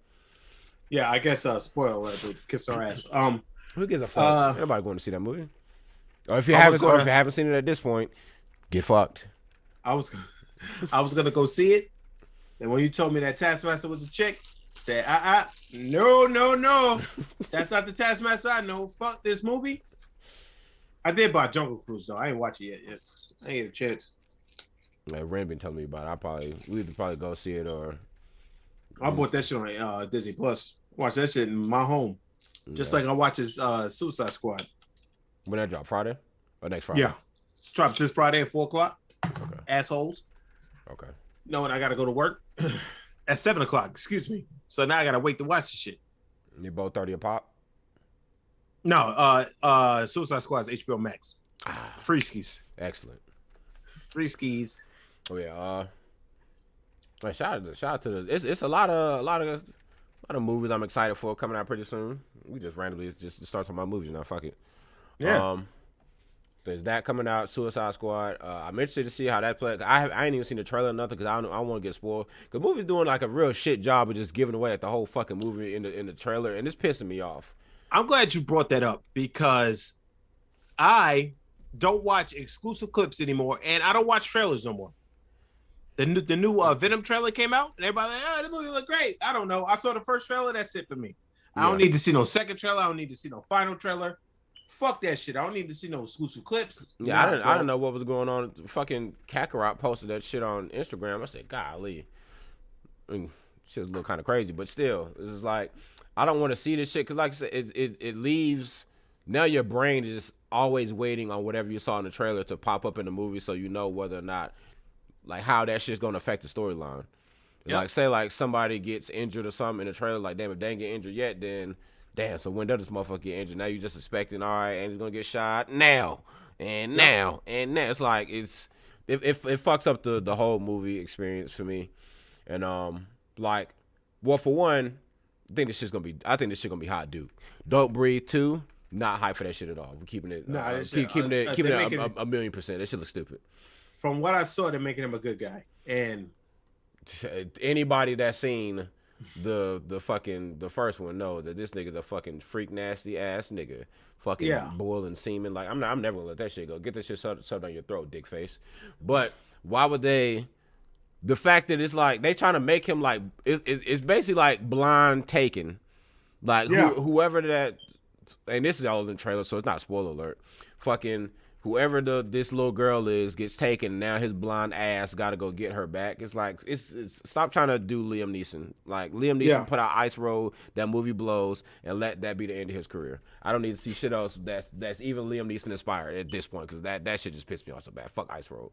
[SPEAKER 1] Yeah, I guess spoiler alert, but kiss our ass.
[SPEAKER 2] Who gives a fuck? Everybody going to see that movie. Or if you haven't seen it at this point, get fucked.
[SPEAKER 1] I was gonna go see it, and when you told me that Taskmaster was a chick, I said, no, that's not the Taskmaster I know. Fuck this movie. I did buy Jungle Cruise though. I ain't watch it yet. I ain't get a chance.
[SPEAKER 2] Like Ren been telling me about it. We could probably go see it or.
[SPEAKER 1] I bought that shit on Disney Plus. Watch that shit in my home. Just like I watch his Suicide Squad.
[SPEAKER 2] When that drop, Friday or next Friday?
[SPEAKER 1] Yeah, drops this Friday at 4:00.
[SPEAKER 2] Okay.
[SPEAKER 1] Assholes.
[SPEAKER 2] Okay.
[SPEAKER 1] Knowing I gotta go to work at 7:00. Excuse me. So now I gotta wait to watch the shit.
[SPEAKER 2] You both 30 a pop?
[SPEAKER 1] No, Suicide Squad is HBO Max. Free skis.
[SPEAKER 2] Excellent.
[SPEAKER 1] Free skis.
[SPEAKER 2] Oh yeah. Shout out to it's a lot of movies I'm excited for coming out pretty soon. We just randomly just start talking about movies now. Fuck it.
[SPEAKER 1] Yeah.
[SPEAKER 2] There's that coming out, Suicide Squad. I'm interested to see how that plays. I ain't even seen the trailer or nothing because I don't want to get spoiled. The movie's doing like a real shit job of just giving away like, the whole fucking movie in the trailer, and it's pissing me off.
[SPEAKER 1] I'm glad you brought that up because I don't watch exclusive clips anymore, and I don't watch trailers no more. The new Venom trailer came out, and everybody like, oh, the movie look great. I don't know. I saw the first trailer. That's it for me. I don't need to see no second trailer. I don't need to see no final trailer. Fuck that shit. I don't need to see no exclusive clips.
[SPEAKER 2] Yeah, I didn't know what was going on. Fucking Kakarot posted that shit on Instagram. I said, golly. I mean, shit was a little kind of crazy, but still, it's just like, I don't want to see this shit because, like I said, it leaves. Now your brain is always waiting on whatever you saw in the trailer to pop up in the movie so you know whether or not, like, how that shit's going to affect the storyline. Yep. Like, say, like, somebody gets injured or something in the trailer, like, damn, if they ain't get injured yet, then, damn, so when does this motherfucker get injured? Now you just expecting, all right, and he's going to get shot now, and now, and now. It's like, it fucks up the whole movie experience for me. And, like, well, for one, I think this shit gonna be hot, dude. Don't Breathe 2, not hype for that shit at all. We're keeping it, keeping it a million%. That shit looks stupid.
[SPEAKER 1] From what I saw, they're making him a good guy, and
[SPEAKER 2] anybody that's seen the first one knows that this nigga's a fucking freak, nasty ass nigga, fucking boiling semen. Like I'm never gonna let that shit go. Get that shit shoved down your throat, dick face. But why would they? The fact that it's like they trying to make him like it's basically like blind Taken, like whoever that, and this is all in the trailer, so it's not spoiler alert. Fucking whoever this little girl is gets taken. Now his blonde ass got to go get her back. It's like it's stop trying to do Liam Neeson. Like Liam Neeson put out Ice Road, that movie blows, and let that be the end of his career. I don't need to see shit else that's even Liam Neeson inspired at this point, because that shit just pissed me off so bad. Fuck Ice Road.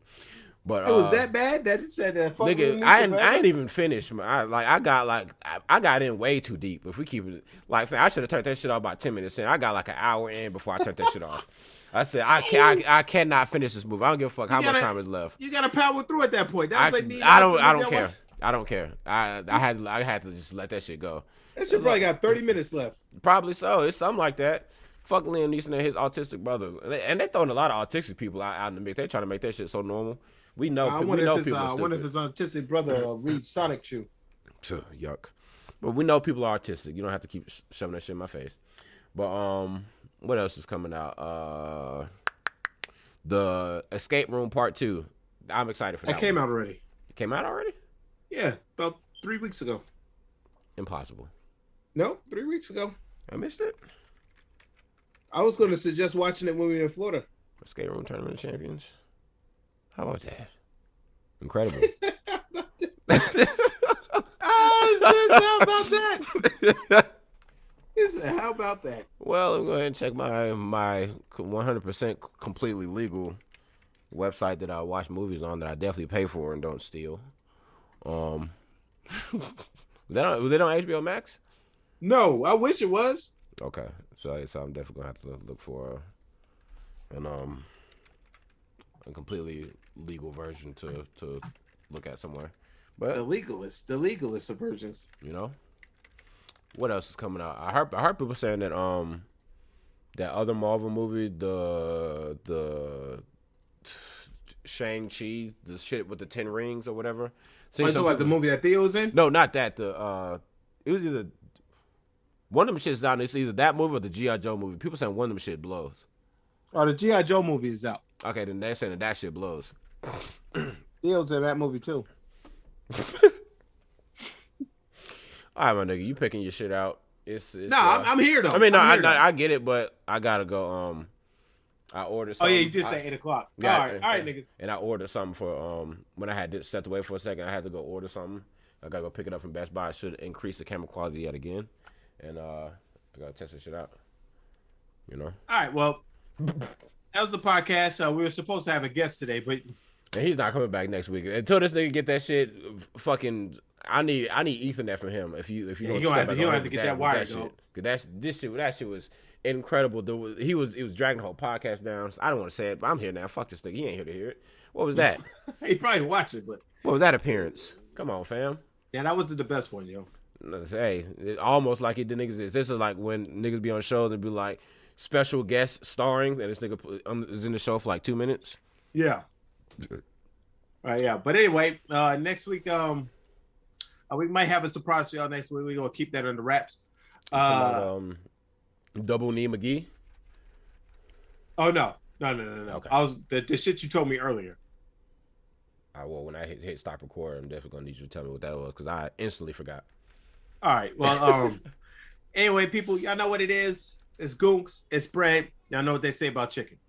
[SPEAKER 2] But
[SPEAKER 1] it was that bad that it said that. Fuck
[SPEAKER 2] nigga, I ain't even finished. I got in way too deep. If we keep it like, I should have turned that shit off about 10 minutes in. I got like an hour in before I turned that shit off. I said I cannot finish this movie. I don't give a fuck how much time is left.
[SPEAKER 1] You gotta power through at that point.
[SPEAKER 2] I don't care. I don't care. I had to just let that shit go.
[SPEAKER 1] That shit probably got 30 minutes left.
[SPEAKER 2] Probably so. It's something like that. Fuck Liam Neeson and his autistic brother, and they throwing a lot of autistic people out in the mix. They trying to make that shit so normal. We know.
[SPEAKER 1] I wonder if his autistic brother reads Sonic Chew.
[SPEAKER 2] Yuck. But we know people are autistic. You don't have to keep shoving that shit in my face. But what else is coming out? The Escape Room Part 2. I'm excited for that.
[SPEAKER 1] That came out already.
[SPEAKER 2] It came out already?
[SPEAKER 1] Yeah, about 3 weeks ago.
[SPEAKER 2] Impossible.
[SPEAKER 1] No, 3 weeks ago.
[SPEAKER 2] I missed it.
[SPEAKER 1] I was going to suggest watching it when we were in Florida.
[SPEAKER 2] Escape Room Tournament of Champions. How about that? Incredible.
[SPEAKER 1] How about that? He said, how about that?
[SPEAKER 2] Well, I'm going to check my 100% completely legal website that I watch movies on, that I definitely pay for and don't steal. Was it on HBO Max?
[SPEAKER 1] No, I wish it was.
[SPEAKER 2] Okay, so I'm definitely gonna have to look for a completely legal version to look at somewhere. But
[SPEAKER 1] the legalist of versions.
[SPEAKER 2] You know, what else is coming out? I heard people saying that that other Marvel movie, the Shang-Chi, the shit with the 10 rings or whatever.
[SPEAKER 1] You talking about the movie that Theo was in?
[SPEAKER 2] No, not that. It was either one of them shit's out, and it's either that movie or the G.I. Joe movie. People saying one of them shit blows.
[SPEAKER 1] Oh, the G.I. Joe movie is out.
[SPEAKER 2] Okay, then they're saying that shit blows.
[SPEAKER 1] Theo's in that movie too.
[SPEAKER 2] All right, my nigga, you picking your shit out.
[SPEAKER 1] I'm here though.
[SPEAKER 2] I mean, I get it, but I gotta go. I ordered something.
[SPEAKER 1] Oh yeah, you did say 8 o'clock.
[SPEAKER 2] Yeah,
[SPEAKER 1] all right, niggas.
[SPEAKER 2] And I ordered something for when I had to stepped away for a second. I had to go order something. I gotta go pick it up from Best Buy. I should increase the camera quality yet again, and I gotta test this shit out. You know.
[SPEAKER 1] All right. Well, that was the podcast. We were supposed to have a guest today, but
[SPEAKER 2] he's not coming back next week until this nigga get that shit. Fucking, I need Ethernet from him. If you don't,
[SPEAKER 1] he'll have to get that wire though.
[SPEAKER 2] Cause that shit was incredible. He was dragging the whole podcast down. So I don't want to say it, but I'm here now. Fuck this nigga. He ain't here to hear it. What was that?
[SPEAKER 1] He probably watch it, but
[SPEAKER 2] what was that appearance? Come on, fam.
[SPEAKER 1] Yeah, that wasn't the best one, yo.
[SPEAKER 2] Hey, it almost like it didn't exist. This is like when niggas be on shows and be like special guest starring, and this nigga is in the show for like 2 minutes.
[SPEAKER 1] Yeah. All right, yeah. But anyway, next week, we might have a surprise for y'all next week. We're gonna keep that under wraps.
[SPEAKER 2] Double Knee McGee.
[SPEAKER 1] Oh no. Okay. I was the shit you told me earlier.
[SPEAKER 2] Well, when I hit stop record, I'm definitely gonna need you to tell me what that was, because I instantly forgot.
[SPEAKER 1] All right. Well, anyway, people, y'all know what it is. It's goonks. It's bread. Y'all know what they say about chicken.